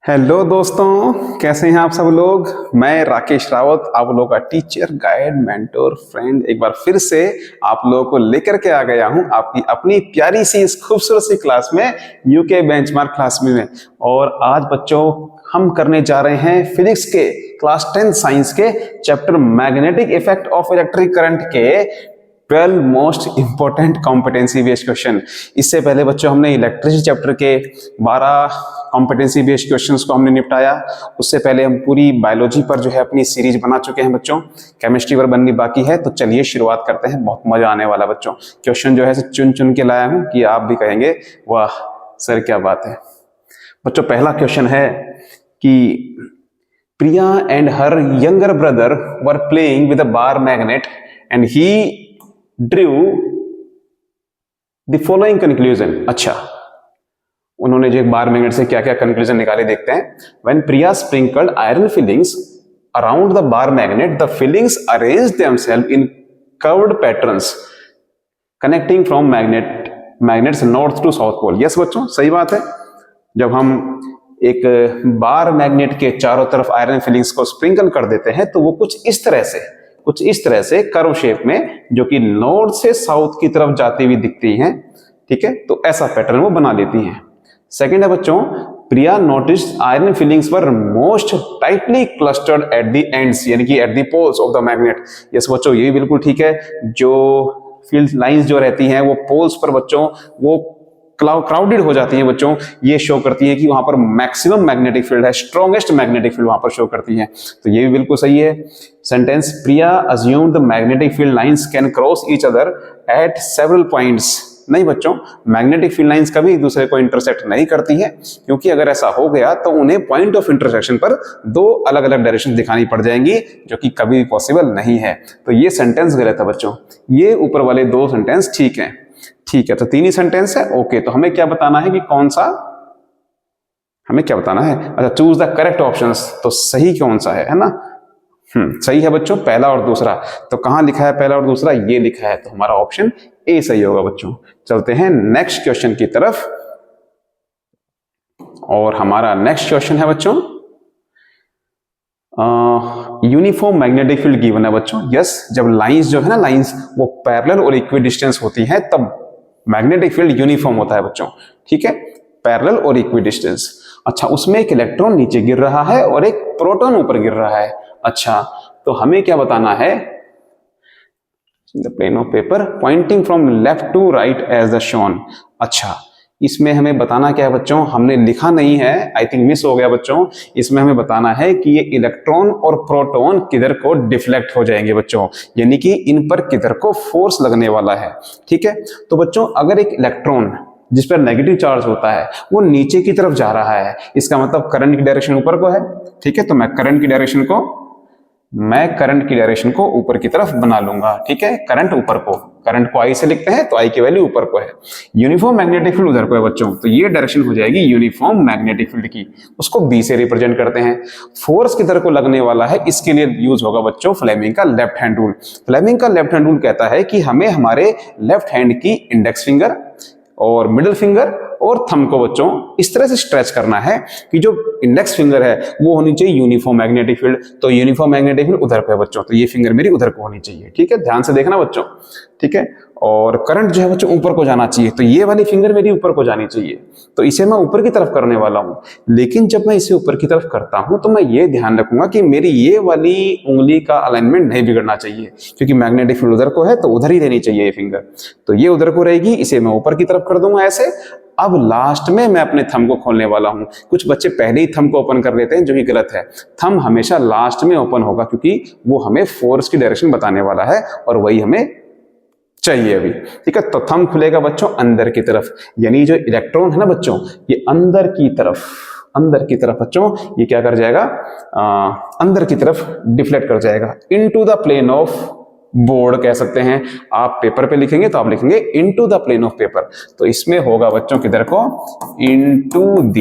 Hello दोस्तों, कैसे हैं आप सब लोग। मैं राकेश रावत, आप लोगों का टीचर, गाइड, मेंटोर, फ्रेंड, एक बार फिर से आप लोगों को लेकर के आ गया हूं आपकी अपनी प्यारी सी इस खूबसूरत सी क्लास में, यूके बेंचमार्क क्लास में। और आज बच्चों हम करने जा रहे हैं फिजिक्स के क्लास 10 साइंस के chapter magnetic effect of electric current के 12 most important competency based question. इससे पहले बच्चों हमने इलेक्ट्रिसिटी चैप्टर के 12 कॉम्पिटेंसी बेस्ड क्वेश्चंस को हमने निपटाया। उससे पहले हम पूरी बायोलॉजी पर जो है अपनी सीरीज बना चुके हैं बच्चों। केमिस्ट्री पर बननी बाकी है, तो चलिए शुरुआत करते हैं। बहुत मजा आने वाला बच्चों। क्वेश्चन जो है चुन चुन के लाया हूं कि आप भी कहेंगे वाह सर क्या बात है। बच्चों पहला क्वेश्चन है कि Priya and her younger brother were playing with a bar magnet and he drew the following conclusion. अच्छा, उन्होंने जो एक बार मैग्नेट से क्या क्या कंक्लूजन निकाले देखते हैं। When Priya sprinkled iron filings around the bar magnet, the filings arranged themselves in curved patterns connecting from magnets north to south pole. Yes बच्चों, सही बात है। जब हम एक बार मैग्नेट के चारों तरफ आयरन फिलिंग्स को स्प्रिंकल कर देते हैं तो वो कुछ इस तरह से कर्व शेप में, जो कि नॉर्थ से साउथ की तरफ जाती हुई दिखती हैं, ठीक है, तो ऐसा पैटर्न वो बना लेती हैं। सेकंड है बच्चों, Priya noticed iron filings were most tightly clustered at the ends, यानी कि at the poles of the magnet. Yes बच्चों, ये बिल्कुल ठीक है। जो फील्ड लाइंस जो रहती हैं वो पोल्स पर बच्चों वो क्राउडेड हो जाती हैं बच्चों। ये शो करती है कि वहां पर मैक्सिमम मैग्नेटिक फील्ड है, स्ट्रॉन्गेस्ट मैग्नेटिक फील्ड वहां पर शो करती है, तो ये भी बिल्कुल सही है। Sentence, Priya assumed the magnetic field lines can cross each other at several points. नहीं बच्चों, मैग्नेटिक फील्ड लाइंस कभी एक दूसरे को इंटरसेक्ट नहीं करती है, क्योंकि अगर ऐसा हो गया तो उन्हें पॉइंट ऑफ इंटरसेक्शन पर दो अलग अलग डायरेक्शन दिखानी पड़ जाएंगी, जो कि कभी पॉसिबल नहीं है। तो ये सेंटेंस गलत है बच्चों। ये ऊपर वाले दो सेंटेंस ठीक है। ठीक है, तो तीन ही सेंटेंस है। ओके, तो हमें क्या बताना है कि कौन सा, हमें क्या बताना है। अच्छा, चूज द करेक्ट ऑप्शंस, तो सही कौन सा है ना। सही है बच्चों, पहला और दूसरा। तो कहां लिखा है पहला और दूसरा, ये लिखा है, तो हमारा ऑप्शन ए सही होगा बच्चों। चलते हैं नेक्स्ट क्वेश्चन की तरफ। और हमारा नेक्स्ट क्वेश्चन है बच्चों, यूनिफॉर्म मैग्नेटिक फील्ड गिवन है बच्चों। यस, जब लाइंस जो है ना, लाइंस वो पैरेलल और इक्वी डिस्टेंस होती हैं तब मैग्नेटिक फील्ड यूनिफॉर्म होता है बच्चों, ठीक है, पैरेलल और इक्वी डिस्टेंस। अच्छा, उसमें एक इलेक्ट्रॉन नीचे गिर रहा है और एक प्रोटॉन ऊपर गिर रहा है। अच्छा, तो हमें क्या बताना है, the plane of paper pointing from left to right as the shown. अच्छा, इसमें हमें बताना क्या है बच्चों, हमने लिखा नहीं है, आई थिंक मिस हो गया बच्चों। इसमें हमें बताना है कि ये इलेक्ट्रॉन और प्रोटॉन किधर को डिफ्लेक्ट हो जाएंगे बच्चों, यानी कि इन पर किधर को फोर्स लगने वाला है, ठीक है। तो बच्चों अगर एक इलेक्ट्रॉन जिस पर नेगेटिव चार्ज होता है वो नीचे की तरफ जा रहा है, इसका मतलब करंट की डायरेक्शन ऊपर को है, ठीक है। तो मैं करंट की डायरेक्शन को ऊपर की तरफ बना लूंगा, ठीक है। करंट ऊपर को, करंट को आई से लिखते हैं तो आई की वैल्यू ऊपर को है। यूनिफॉर्म मैग्नेटिक फील्ड उधर को है बच्चों, तो ये डायरेक्शन हो जाएगी यूनिफॉर्म मैग्नेटिक फील्ड की, उसको बी से रिप्रेजेंट करते हैं। फोर्स किधर को लगने वाला है, इसके लिए यूज होगा बच्चों फ्लेमिंग का लेफ्ट हैंड रूल। फ्लेमिंग का लेफ्ट हैंड रूल कहता है कि हमें हमारे लेफ्ट हैंड की इंडेक्स फिंगर और मिडिल फिंगर और थंब को बच्चों इस तरह से स्ट्रेच करना है कि जो इंडेक्स फिंगर है वो होनी चाहिए यूनिफॉर्म मैग्नेटिक फील्ड। तो यूनिफॉर्म मैग्नेटिक फील्ड उधर पे है बच्चों, तो ये फिंगर मेरी उधर को होनी चाहिए, ठीक है। ध्यान से देखना बच्चों, ठीक है। और करंट जो है बच्चों ऊपर को जाना चाहिए, तो ये वाली फिंगर मेरी ऊपर को जानी चाहिए, तो इसे मैं ऊपर की तरफ करने वाला हूं। लेकिन जब मैं इसे ऊपर की तरफ करता हूं तो मैं ये ध्यान रखूंगा कि मेरी ये वाली उंगली का अलाइनमेंट नहीं बिगड़ना चाहिए, क्योंकि मैग्नेटिक फील्ड उधर को है तो उधर ही रहनी चाहिए ये फिंगर, तो ये उधर को रहेगी, इसे मैं ऊपर की तरफ कर दूंगा ऐसे। अब लास्ट में मैं अपने थंब को खोलने वाला हूं। कुछ बच्चे पहले ही थंब को ओपन कर लेते हैं, जो कि गलत है। थंब हमेशा लास्ट में ओपन होगा, क्योंकि वो हमें फोर्स की डायरेक्शन बताने वाला है और वही हमें चाहिए अभी, ठीक है। तो थंब खुलेगा बच्चों अंदर की तरफ, यानी जो इलेक्ट्रॉन है ना बच्चों, ये अंदर की तरफ बच्चों ये क्या कर जाएगा, अंदर की तरफ डिफ्लेक्ट कर जाएगा into the plane of board कह सकते हैं। आप पेपर पे लिखेंगे तो आप लिखेंगे into the plane of paper, तो इसमें होगा बच्चों किधर को, into the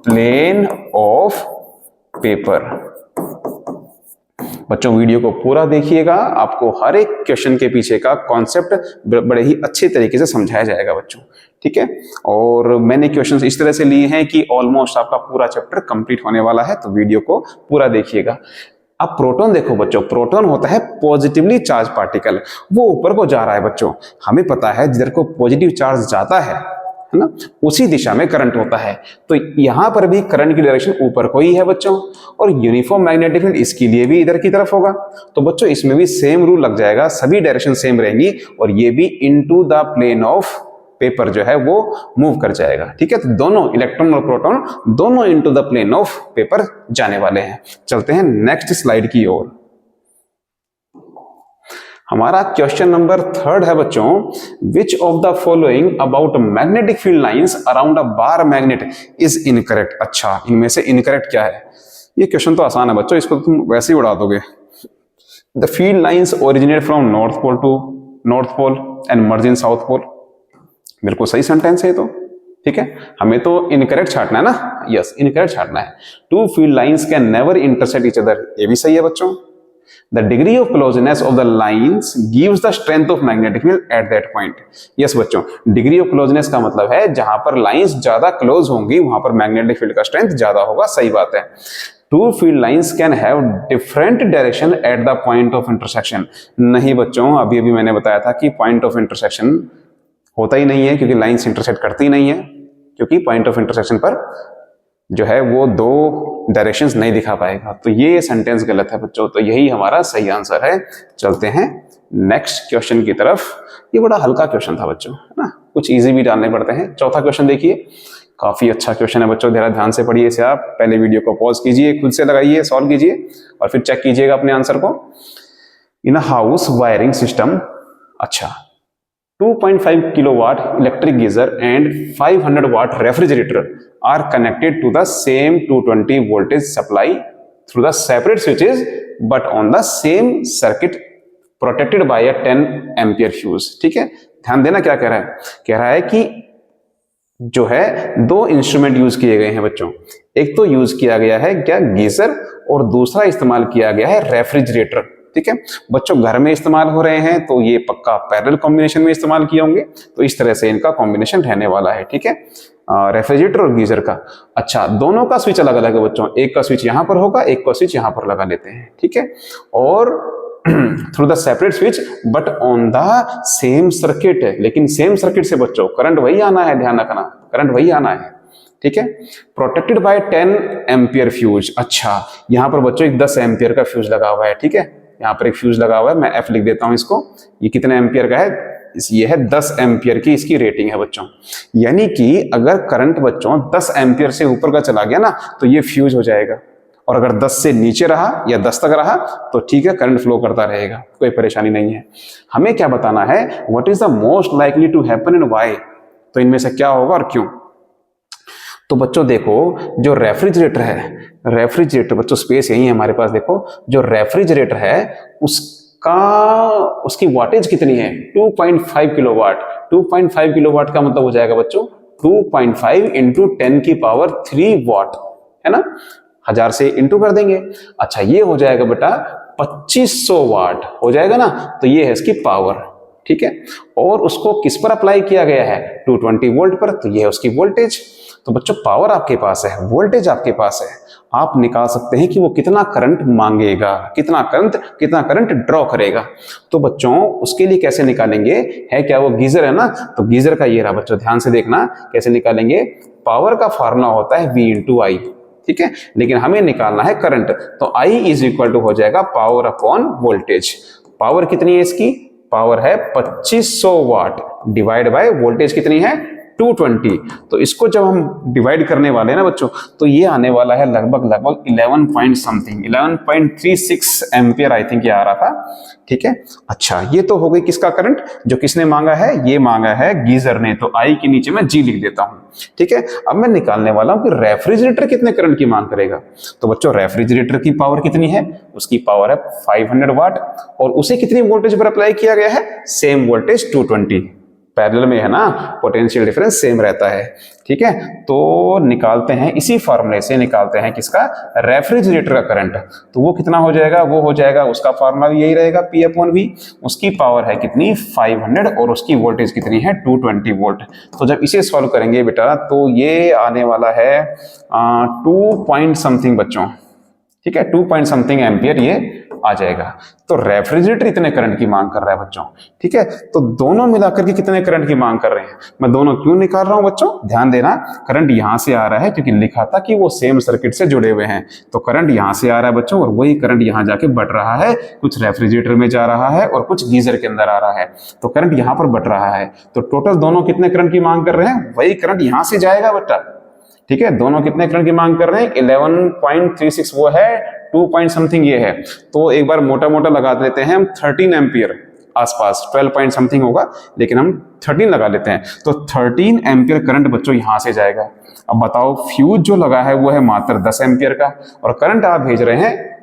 plane of paper. बच्चों वीडियो को पूरा देखिएगा, आपको हर एक क्वेश्चन के पीछे का कॉन्सेप्ट बड़े ही अच्छे तरीके से समझाया जाएगा बच्चों, ठीक है। और मैंने क्वेश्चंस इस तरह से लिए हैं कि ऑलमोस्ट आपका पूरा चैप्टर कंप्लीट होने वाला है, तो वीडियो को पूरा देखिएगा। अब प्रोटॉन देखो बच्चों, प्रोटॉन होता है पॉजिटिवली चार्ज पार्टिकल, वो ऊपर को जा रहा है बच्चों। हमें पता है जिधर को पॉजिटिव चार्ज जाता है ना, उसी दिशा में करंट होता है। तो यहां पर भी करंट की डायरेक्शन ऊपर को ही है बच्चों, और यूनिफॉर्म मैग्नेटिक फील्ड इसके लिए भी इधर की तरफ होगा। तो बच्चों इसमें भी सेम रूल लग जाएगा, सभी डायरेक्शन सेम रहेंगी, और ये भी into the plane of paper जो है वो मूव कर जाएगा, ठीक है। तो दोनों इलेक्ट्रॉन और प्रोटॉन दोनों into the plane of paper जाने वाले हैं। चलते हैं नेक्स्ट स्लाइड की ओर। हमारा क्वेश्चन नंबर 3 है बच्चों, which of the following about magnetic field lines around a bar magnet is incorrect. अच्छा, इनमें से इनकरेक्ट क्या है? ये क्वेश्चन तो आसान है बच्चों, इसको तुम वैसे ही उड़ा दोगे। The field lines originate from north pole to north pole and merge in south pole. बिल्कुल सही सेंटेंस है तो, ठीक है। हमें तो इनकरेक्ट छाटना है ना, यस इनकरेक्ट छाटना है। Two field lines can never intersect each other, ये भी सही है बच्चों। The degree of closeness of the lines gives the strength of magnetic field at that point. Yes बच्चों, degree of closeness का मतलब है जहां पर लाइंस ज्यादा क्लोज होंगी वहां पर मैग्नेटिक फील्ड का स्ट्रेंथ ज्यादा होगा, सही बात है। Two field lines can have different direction at the point of intersection. नहीं बच्चों, अभी अभी मैंने बताया था कि पॉइंट ऑफ इंटरसेक्शन होता ही नहीं है, क्योंकि लाइंस इंटरसेक्ट करती ही नहीं है, क्योंकि पॉइंट ऑफ इंटरसेक्शन पर जो है वो दो डायरेक्शंस नहीं दिखा पाएगा। तो ये सेंटेंस गलत है बच्चों, तो यही हमारा सही आंसर है। चलते हैं नेक्स्ट क्वेश्चन की तरफ। ये बड़ा हल्का क्वेश्चन था बच्चों, है ना, कुछ इजी भी डालने पड़ते हैं। चौथा क्वेश्चन देखिए, काफी अच्छा क्वेश्चन है बच्चों, जरा ध्यान से पढ़िए इसे। आप पहले वीडियो को पॉज कीजिए, खुद से लगाइए, सॉल्व कीजिए और फिर चेक कीजिएगा अपने आंसर को। इन अ हाउस वायरिंग सिस्टम, अच्छा 2.5 kilowatt electric geyser and 500 watt refrigerator are connected to the same 220 voltage supply through the separate switches but on the same circuit protected by a 10 ampere fuse। ठीक है, ध्यान देना क्या कह रहा है, कह रहा है कि जो है दो इंस्ट्रूमेंट यूज किए गए हैं बच्चों। एक तो यूज किया गया है क्या, गीजर, और दूसरा इस्तेमाल किया गया है रेफ्रिजरेटर। ठीक है बच्चों, घर में इस्तेमाल हो रहे हैं तो ये पक्का पैरेलल कॉम्बिनेशन में इस्तेमाल किए होंगे, तो इस तरह से इनका कॉम्बिनेशन रहने वाला है। ठीक है, रेफ्रिजरेटर और गीजर का। अच्छा, दोनों का स्विच अलग अलग है बच्चों, एक का स्विच यहां पर होगा, एक का स्विच यहां पर लगा लेते हैं। ठीक है, और through the separate switch but on the same circuit, लेकिन सेम सर्किट से बच्चों करंट वही आना है, ध्यान रखना करंट वही आना है। ठीक है, प्रोटेक्टेड बाय 10 एम्पियर फ्यूज। अच्छा, यहां पर बच्चों एक 10 एम्पियर का फ्यूज लगा हुआ है। ठीक है, यहाँ पर एक फ्यूज लगा हुआ है, मैं F लिख देता हूं इसको। ये कितने एम्पियर का है, ये है 10 एम्पियर की इसकी रेटिंग है बच्चों। यानी कि अगर करंट बच्चों 10 एम्पियर से ऊपर का चला गया ना तो ये फ्यूज हो जाएगा, और अगर 10 से नीचे रहा या 10 तक रहा तो ठीक है, करंट फ्लो करता रहेगा, कोई परेशानी नहीं है। हमें क्या बताना है, what is the most likely to happen and why, तो इनमें से क्या होगा और क्यों। तो बच्चों देखो, जो रेफ्रिजरेटर है, रेफ्रिजरेटर बच्चों स्पेस यही है हमारे पास। देखो जो रेफ्रिजरेटर है उसकी वाटेज कितनी है, 2.5 किलोवाट। 2.5 किलोवाट का मतलब हो जाएगा बच्चों 2.5 इंटू 10 की पावर 3 वाट, है ना, 1000 से इंटू कर देंगे। अच्छा, ये हो जाएगा बेटा 2500 वाट हो जाएगा ना, तो ये है इसकी पावर। ठीक है, और उसको किस पर अप्लाई किया गया है, 220 वोल्ट पर, तो ये है उसकी वोल्टेज। तो बच्चों पावर आपके पास है, वोल्टेज आपके पास है, आप निकाल सकते हैं कि वो कितना करंट मांगेगा, कितना करंट ड्रॉ करेगा। तो बच्चों उसके लिए कैसे निकालेंगे, है क्या वो गीजर है ना, तो गीजर का ये रहा बच्चों, ध्यान से देखना कैसे निकालेंगे। पावर का फार्मूला होता है V इंटू आई। ठीक है, लेकिन हमें निकालना है करंट, तो I इज इक्वल टू हो जाएगा पावर अपॉन वोल्टेज। पावर कितनी है इसकी, पावर है 2500 वाट डिवाइड बाय वोल्टेज कितनी है 220। तो इसको जब हम डिवाइड करने वाले हैं ना बच्चों, तो ये आने वाला है लगभग 11 point something, 11.36 ampere I think ये आ रहा था। ठीक है, अच्छा ये तो हो गई किसका करंट, जो किसने मांगा है, ये मांगा है गीजर ने, तो आई के नीचे मैं G लिख देता हूं। ठीक है, अब मैं निकालने वाला हूं कि रेफ्रिजरेटर कितने करंट की मांग करेगा। तो बच्चों रेफ्रिजरेटर की पावर कितनी है, उसकी पावर है 500 वाट, और उसे कितनी वोल्टेज पर अप्लाई किया गया है, सेम वोल्टेज 220। पैरेलल में है ना, पोटेंशियल डिफरेंस सेम रहता है। ठीक है, तो निकालते हैं इसी फॉर्मूले से, निकालते हैं किसका, रेफ्रिजरेटर का करंट। तो वो कितना हो जाएगा, वो हो जाएगा, उसका फॉर्मूला भी यही रहेगा, P/V। उसकी पावर है कितनी, 500, और उसकी वोल्टेज कितनी है, 220 वोल्ट। तो जब इसे सॉल्व करेंगे बेटा तो ये आने वाला है 2 पॉइंट समथिंग बच्चों। ठीक है, 2 पॉइंट समथिंग एम्पियर ये आ जाएगा। तो रेफ्रिजरेटर इतने करंट की मांग कर रहा है बच्चों। ठीक है, तो दोनों मिलाकर के कितने करंट की मांग कर रहे हैं, मैं दोनों क्यों निकाल रहा हूं बच्चों, ध्यान देना। करंट यहां से आ रहा है क्योंकि लिखा था कि वो सेम सर्किट से जुड़े हुए हैं, तो करंट यहां से आ रहा है बच्चों, और वही करंट यहां जाके बढ़ रहा है, कुछ रेफ्रिजरेटर में जा रहा है और कुछ गीजर के अंदर आ रहा है, तो करंट यहां पर बढ़ रहा है। तो टोटल दोनों कितने करंट की मांग कर रहे हैं, वही करंट यहां से जाएगा बेटा। ठीक है, दोनों कितने करंट की मांग कर रहे हैं, 11.36 वो है, 2 पॉइंट समथिंग ये है। तो एक बार मोटा मोटा लगा देते हैं हम 13 एम्पियर आसपास, 12 पॉइंट समथिंग होगा, लेकिन हम 13 लगा लेते हैं। तो 13 एम्पियर करंट बच्चों यहां से जाएगा। अब बताओ, फ्यूज जो लगा है वो है मात्र 10 एम्पियर का, और करंट आप भेज रहे हैं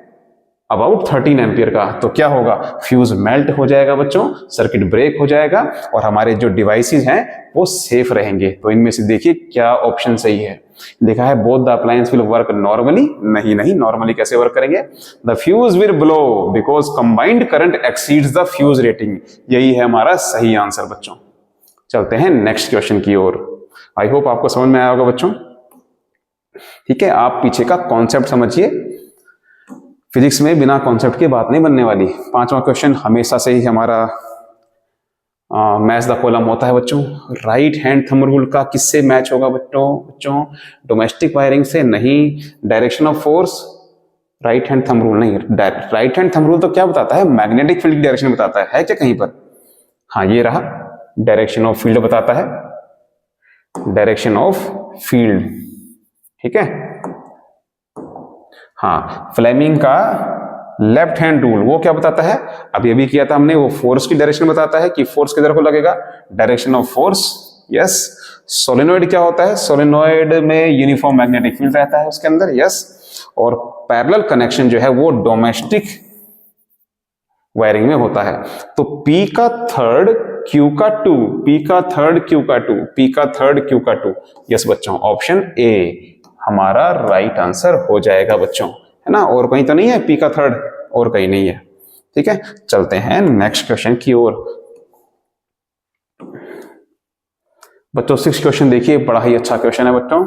अबाउट 13 एम्पियर का, तो क्या होगा, फ्यूज मेल्ट हो जाएगा बच्चों, सर्किट ब्रेक हो जाएगा, और हमारे जो डिवाइसेस हैं वो सेफ रहेंगे। तो इनमें से देखिए क्या ऑप्शन सही है। देखा है both the appliance will work normally, नहीं, नॉर्मली कैसे वर्क करेंगे, the fuse will blow because combined current exceeds the fuse rating. यही है हमारा सही आंसर बच्चों। चलते हैं नेक्स्ट क्वेश्चन की ओर। आई होप आपको समझ में आया होगा बच्चों। ठीक है, आप पीछे का कॉन्सेप्ट समझिए, फिजिक्स में बिना कॉन्सेप्ट की बात नहीं बनने वाली। 5वां क्वेश्चन हमेशा से ही हमारा मैच द कॉलम होता है बच्चों। राइट हैंड थंब रूल का किससे मैच होगा बच्चों, डोमेस्टिक वायरिंग से नहीं, direction of force, right hand thumb rule नहीं। राइट हैंड थंब रूल तो क्या बताता है, मैग्नेटिक फील्ड की डायरेक्शन बताता है क्या कहीं पर, हाँ ये रहा, डायरेक्शन ऑफ फील्ड बताता है, डायरेक्शन ऑफ फील्ड। ठीक है, हाँ, फ्लेमिंग का लेफ्ट हैंड रूल वो क्या बताता है, अब ये भी किया था हमने, वो फोर्स की डायरेक्शन बताता है कि फोर्स किधर को लगेगा, direction of force. Yes, solenoid क्या होता है, सोलेनोइड में यूनिफॉर्म मैग्नेटिक फील्ड रहता है उसके अंदर। यस, और पैरेलल कनेक्शन जो है वो डोमेस्टिक वायरिंग में होता है। तो P का थर्ड Q का 2, P का थर्ड Q का 2, P का थर्ड Q का 2। यस बच्चों, ऑप्शन ए हमारा राइट आंसर हो जाएगा बच्चों, है ना, और कहीं तो नहीं है P का थर्ड, और कहीं नहीं है। ठीक है, चलते हैं नेक्स्ट क्वेश्चन की ओर। बच्चों 6 क्वेश्चन देखिए, बड़ा ही अच्छा क्वेश्चन है बच्चों।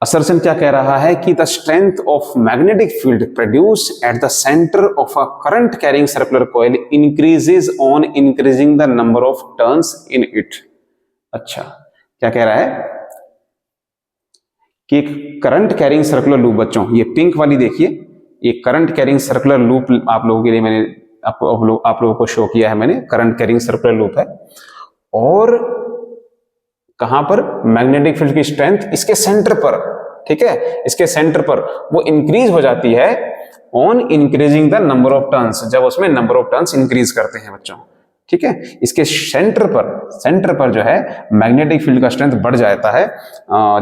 असर्शन क्या कह रहा है कि the strength of magnetic field produce at the centre of a current carrying circular coil increases on increasing the number of turns in it. अच्छा, क्या कह रहा है कि एक करंट कैरिंग सर्कुलर लूप बच्चों, ये पिंक वाली देखिए, ये करंट कैरिंग सर्कुलर लूप आप लोगों के लिए मैंने आप लोगों को शो किया है मैंने, करंट कैरिंग सर्कुलर लूप है, और कहां पर, मैग्नेटिक फील्ड की स्ट्रेंथ इसके सेंटर पर, ठीक है, इसके सेंटर पर वो इंक्रीज हो जाती है on increasing the number of turns, जब उसमें नंबर ऑफ टर्न्स इंक्रीज करते हैं बच्चों। ठीक है, इसके सेंटर पर जो है मैग्नेटिक फील्ड का स्ट्रेंथ बढ़ जाता है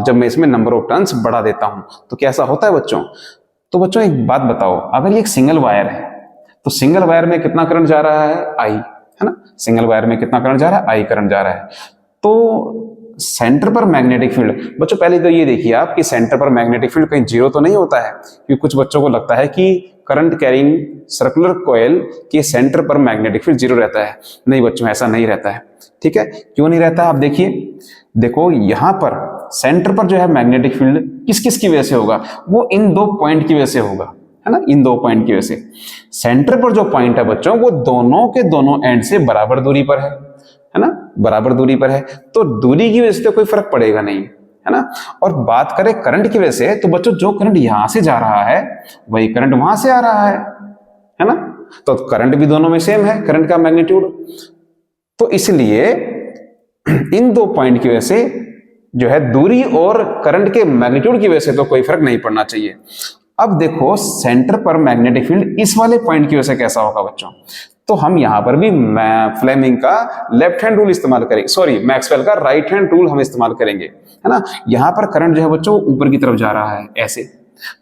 जब मैं इसमें नंबर ऑफ टर्न्स बढ़ा देता हूं। तो कैसा होता है बच्चों, तो बच्चों एक बात बताओ, अगर ये एक सिंगल वायर है तो सिंगल वायर में कितना करंट जा रहा है, आई, है ना, सिंगल वायर में कितना करंट जा रहा है, आई करंट जा रहा है। तो सेंटर पर मैग्नेटिक फील्ड बच्चों, पहले तो ये देखिए आप कि सेंटर पर मैग्नेटिक फील्ड कहीं जीरो तो नहीं होता है, क्योंकि कुछ बच्चों को लगता है कि करंट कैरिंग सर्कुलर कॉइल के सेंटर पर मैग्नेटिक फील्ड जीरो रहता है। नहीं बच्चों, ऐसा नहीं रहता है। ठीक है, क्यों नहीं रहता, आप देखिए, देखो यहां पर सेंटर पर जो है मैग्नेटिक फील्ड किस किस की वजह से होगा, वो इन 2 पॉइंट की वजह से होगा, है ना, इन 2 पॉइंट की वजह से। सेंटर पर जो पॉइंट है बच्चों, वो दोनों के दोनों एंड से बराबर दूरी पर है ना, बराबर दूरी पर है, तो दूरी की वजह से तो कोई फर्क पड़ेगा नहीं, है ना। और बात करें करंट की वजह से, तो बच्चों जो करंट यहां से जा रहा है वही करंट वहां से आ रहा है ना, तो करंट भी दोनों में सेम है, करंट का मैग्नीट्यूड। तो इसलिए इन 2 पॉइंट की वजह से जो है दूरी और करंट के मैग्नीट्यूड की वजह से तो कोई फर्क नहीं पड़ना चाहिए। अब देखो सेंटर पर मैग्नेटिक फील्ड इस वाले पॉइंट की वजह से कैसा होगा बच्चों, तो हम यहां पर भी फ्लेमिंग का लेफ्ट हैंड रूल इस्तेमाल करेंगे, सॉरी मैक्सवेल का राइट हैंड रूल हम इस्तेमाल करेंगे, है ना। यहां पर करंट जो है बच्चों ऊपर की तरफ जा रहा है ऐसे,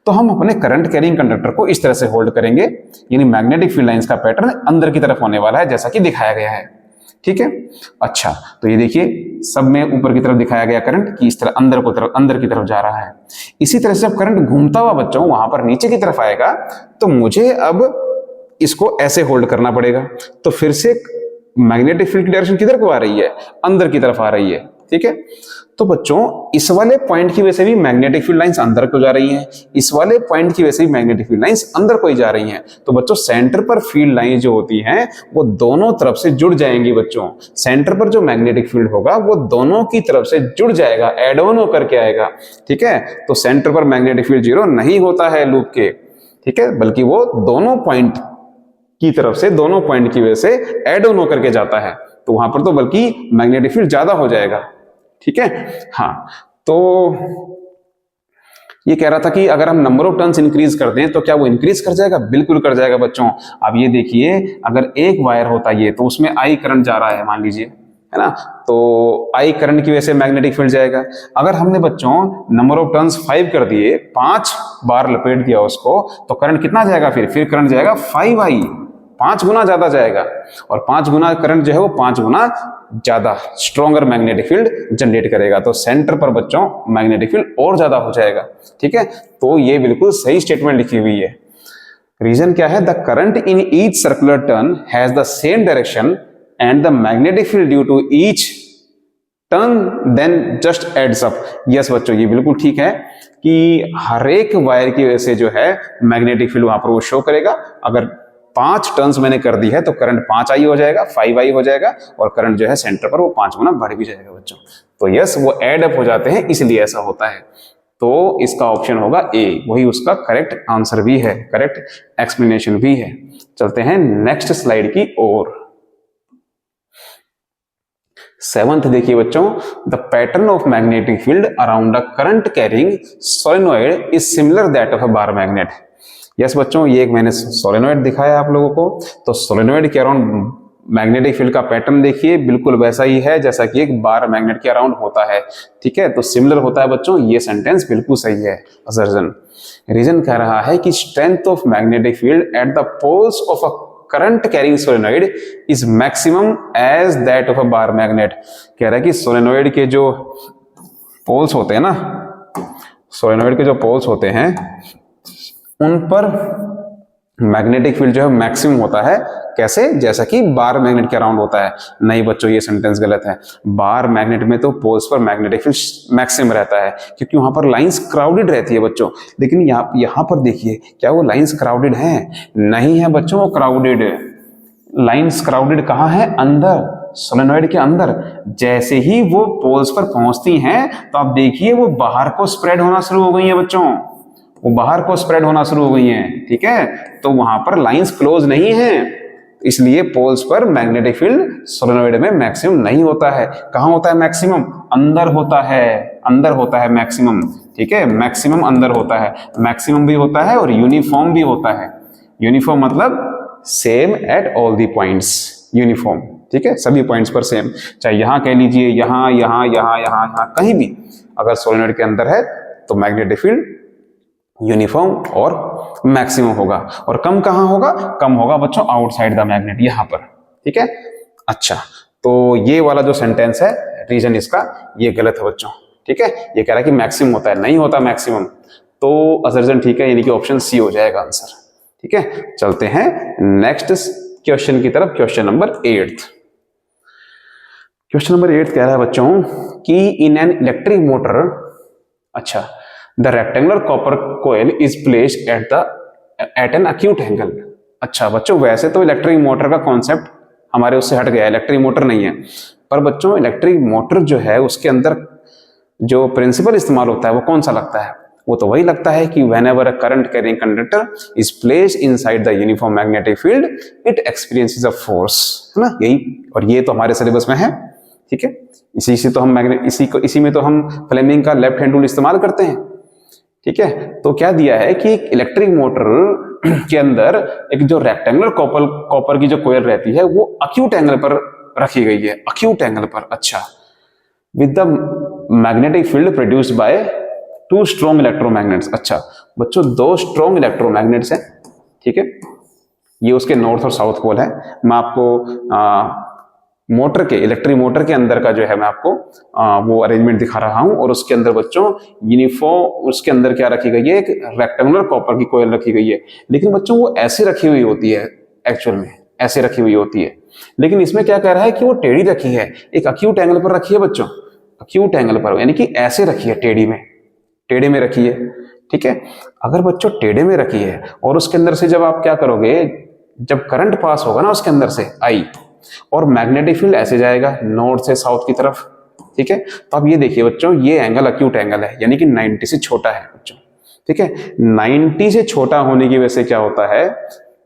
तो हम अपने करंट कैरिंग कंडक्टर को इस तरह से होल्ड करेंगे, यानी मैग्नेटिक फील्ड लाइंस का पैटर्न अंदर की तरफ होने वाला है जैसा कि दिखाया गया है। ठीक है। अच्छा, तो ये देखिए सब में ऊपर की तरफ दिखाया गया करंट कि इस तरह अंदर की तरफ जा रहा है। इसी तरह से जब करंट घूमता हुआ बच्चों वहां पर नीचे की तरफ आएगा तो मुझे अब इसको ऐसे होल्ड करना पड़ेगा। तो फिर से मैग्नेटिक फील्ड की डायरेक्शन किधर को आ रही है, अंदर की तरफ आ रही है, ठीक है। तो बच्चों इस वाले पॉइंट की वजह से भी मैग्नेटिक फील्ड लाइंस अंदर को जा रही हैं, इस वाले पॉइंट की वजह से भी मैग्नेटिक फील्ड लाइंस अंदर को ही जा रही हैं। तो बच्चों सेंटर पर फील्ड लाइंस जो होती हैं वो दोनों तरफ से जुड़ जाएंगी। बच्चों सेंटर पर जो मैग्नेटिक फील्ड होगा वो दोनों की तरफ से जुड़ जाएगा, एड ऑन होकर के आएगा, ठीक है। तो सेंटर पर मैग्नेटिक फील्ड जीरो नहीं होता है लूप के, ठीक है, बल्कि वो दोनों पॉइंट की तरफ से, दोनों पॉइंट की वजह से एड ऑन होकर के जाता है। तो वहां पर तो बल्कि मैग्नेटिक फील्ड ज्यादा हो जाएगा, ठीक है। हाँ, तो ये कह रहा था कि अगर हम नंबर ऑफ टर्न्स इंक्रीज कर दें तो क्या वो इंक्रीज कर जाएगा? बिल्कुल कर जाएगा बच्चों। अब ये देखिए अगर एक वायर होता ये तो उसमें आई करंट जा रहा है मान लीजिए, है ना, तो आई करंट की वजह से मैग्नेटिक फील्ड जाएगा। अगर हमने बच्चों नंबर ऑफ टर्न्स 5 कर दिए, 5 बार लपेट दिया उसको, तो करंट कितना जाएगा? फिर करंट जाएगा 5i, 5 गुना ज्यादा जाएगा। और 5 गुना करंट जो है वो 5 गुना ज्यादा स्ट्रॉन्गर मैग्नेटिक फील्ड जनरेट करेगा। तो सेंटर पर बच्चों मैग्नेटिक फील्ड और ज्यादा हो जाएगा, ठीक है। तो ये बिल्कुल सही स्टेटमेंट लिखी हुई है। रीजन क्या है? The current in each circular turn has the same direction and the magnetic field due to each turn then just adds up. Yes बच्चों, ये बिल्कुल ठीक है कि हर एक वायर की वजह से जो है मैग्नेटिक फील्ड वहां पर वो शो करेगा। अगर 5 टर्न्स मैंने कर दी है तो करंट 5i हो जाएगा, 5i हो जाएगा, और करंट जो है सेंटर पर वो 5 गुना बढ़ भी जाएगा बच्चों। तो यस, वो एड अप हो जाते हैं, इसलिए ऐसा होता है। तो इसका ऑप्शन होगा ए, वही उसका करेक्ट आंसर भी है, करेक्ट एक्सप्लेनेशन भी है। चलते हैं नेक्स्ट स्लाइड की ओर। 7th देखिए बच्चों, the pattern of magnetic field around a current carrying solenoid is similar that of a bar magnet. Yes बच्चों, ये एक मैंने सोलेनोइड दिखाया आप लोगों को। तो सोलेनोइड के अराउंड मैग्नेटिक फील्ड का पैटर्न देखिए बिल्कुल वैसा ही है जैसा कि एक बार मैग्नेट के अराउंड होता है, ठीक है। तो सिमिलर होता है बच्चों, ये सेंटेंस बिल्कुल सही है। असर्जन रीजन कह रहा है कि strength of magnetic field at the poles of a current carrying solenoid is maximum as that of a bar magnet. कह रहा है कि सोलेनोइड के जो पोल्स होते हैं ना, सोलेनोइड के जो पोल्स होते हैं उन पर मैग्नेटिक फील्ड जो है मैक्सिमम होता है। कैसे? जैसा कि बार मैग्नेट के अराउंड होता है। नहीं बच्चों, ये सेंटेंस गलत है। बार मैग्नेट में तो पोल्स पर मैग्नेटिक फील्ड मैक्सिमम रहता है क्योंकि वहां पर लाइंस क्राउडेड रहती है बच्चों। लेकिन यहाँ पर देखिए, क्या वो लाइंस क्राउडेड हैं? नहीं है बच्चों, वो क्राउडेड लाइंस क्राउडेड कहाँ है? अंदर, सोलेनोइड के अंदर। जैसे ही वो पोल्स पर पहुंचती हैं तो आप देखिए वो बाहर को स्प्रेड होना शुरू हो गई है बच्चों, वो बाहर को स्प्रेड होना शुरू हो गई हैं, ठीक है। तो वहां पर लाइंस क्लोज नहीं है, इसलिए पोल्स पर मैग्नेटिक फील्ड सोलेनोइड में मैक्सिमम नहीं होता है। कहां होता है मैक्सिमम? अंदर होता है, अंदर होता है मैक्सिमम, ठीक है। मैक्सिमम अंदर होता है, मैक्सिमम भी होता है और यूनिफॉर्म भी होता है। यूनिफॉर्म मतलब same at all the points, uniform, ठीक है, सभी पॉइंट्स पर सेम। चाहे यहां कह लीजिए, यहां यहां यहां यहां यहां कहीं भी अगर सोलेनोइड के अंदर है तो मैग्नेटिक फील्ड यूनिफॉर्म और मैक्सिमम होगा। और कम कहां होगा? कम होगा बच्चों आउटसाइड द मैग्नेट, यहां पर, ठीक है। अच्छा, तो ये वाला जो सेंटेंस है रीजन इसका ये गलत है बच्चों, ठीक है। ये कह रहा है कि मैक्सिमम होता है, नहीं होता मैक्सिमम। तो असर्जन ठीक है, यानी कि ऑप्शन सी हो जाएगा आंसर, ठीक है। चलते हैं नेक्स्ट क्वेश्चन की तरफ, क्वेश्चन नंबर 8। क्वेश्चन नंबर 8 कह रहा है बच्चों कि इन एन इलेक्ट्रिक मोटर, अच्छा, the rectangular copper coil is placed at an acute angle। अच्छा बच्चों, वैसे तो इलेक्ट्रिक मोटर का कॉन्सेप्ट हमारे उससे हट गया, इलेक्ट्रिक मोटर नहीं है, पर बच्चों इलेक्ट्रिक मोटर जो है उसके अंदर जो प्रिंसिपल इस्तेमाल होता है वो कौन सा लगता है? वो तो वही लगता है कि whenever a current carrying conductor is placed inside the uniform magnetic field it experiences a force, है ना, यही। और ये तो हमारे सिलेबस में है, ठीक है। इसी में तो हम फ्लेमिंग का लेफ्ट हैंड रूल इस्तेमाल करते हैं, ठीक है। तो क्या दिया है कि इलेक्ट्रिक मोटर के अंदर एक जो रेक्टेंगुलर कॉपर की जो कोयल रहती है वो अक्यूट एंगल पर रखी गई है, अक्यूट एंगल पर। अच्छा, with the magnetic field produced by 2 strong electromagnets. अच्छा बच्चों, 2 स्ट्रॉन्ग इलेक्ट्रोमैग्नेट्स हैं, ठीक है। ये उसके नॉर्थ और साउथ पोल है। मैं आपको मोटर के, इलेक्ट्रिक मोटर के अंदर का जो है मैं आपको वो अरेंजमेंट दिखा रहा हूं। और उसके अंदर बच्चों यूनिफॉर्म, उसके अंदर क्या रखी गई है, एक रेक्टेंगुलर कॉपर की कोयल रखी गई है। लेकिन बच्चों वो ऐसे रखी हुई होती है, एक्चुअल में ऐसे रखी हुई होती है। लेकिन इसमें क्या कह रहा है कि वो टेढ़ी रखी है, एक अक्यूट एंगल पर रखी है बच्चों, अक्यूट एंगल पर, यानी कि ऐसे रखी है, टेढ़ी में, टेढ़े में रखी है। ठीक है, अगर बच्चों टेढ़े में रखी है और उसके अंदर से जब आप क्या करोगे, जब करंट पास होगा ना उसके अंदर से आई, और मैग्नेटिक फील्ड ऐसे जाएगा नॉर्थ से साउथ की तरफ। ठीक है, तो अब ये देखिए बच्चों, ये एंगल अक्यूट एंगल है, यानी कि 90 से छोटा है बच्चों। ठीक है, 90 से छोटा होने की वजह से क्या होता है,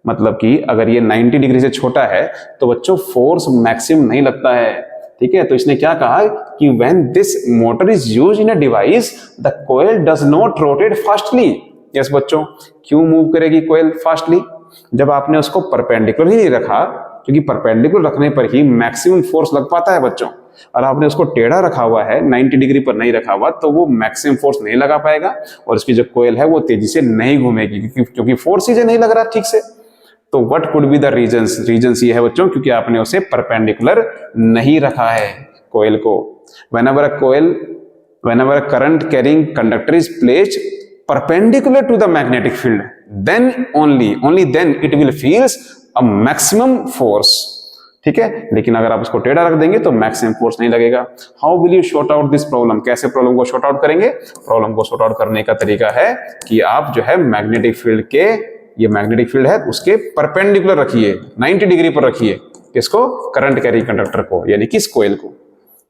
मतलब कि अगर ये 90 डिग्री से छोटा है तो बच्चों फोर्स मैक्सिमम नहीं लगता है। ठीक है, तो इसने क्या कहा कि when this motor is used in a device the coil does not rotate fastly. Yes बच्चों, क्यों मूव करेगी कोयल फास्टली? जब आपने उसको परपेंडिकुलर ही नहीं रखा, क्योंकि परपेंडिकुलर रखने पर ही मैक्सिमम फोर्स लग पाता है बच्चों, और आपने उसको टेढ़ा रखा हुआ है, 90 डिग्री पर नहीं रखा हुआ, तो वो मैक्सिमम फोर्स नहीं लगा पाएगा और इसकी जो कोयल है वो तेजी से नहीं घूमेगी, क्योंकि फोर्स ही नहीं लग रहा ठीक से। तो what could be the reasons? Reasons ये है बच्चों, क्योंकि आपने उसे परपेंडिकुलर नहीं रखा है कोयल को। whenever a current carrying conductor is placed perpendicular to the magnetic field, then only then it will feels a maximum force। ठीक है, लेकिन अगर आप उसको टेढ़ा रख देंगे तो मैक्सिमम फोर्स नहीं लगेगा। How will you short out this problem? कैसे प्रॉब्लम को शॉर्ट आउट करेंगे? प्रॉब्लम को शॉर्ट आउट करने का तरीका है कि आप जो है मैग्नेटिक फील्ड के, ये मैग्नेटिक फील्ड है उसके परपेंडिकुलर रखिए, 90 डिग्री पर रखिए, किसको? करंट कैरिंग कंडक्टर को, यानी कि इस कोयल को।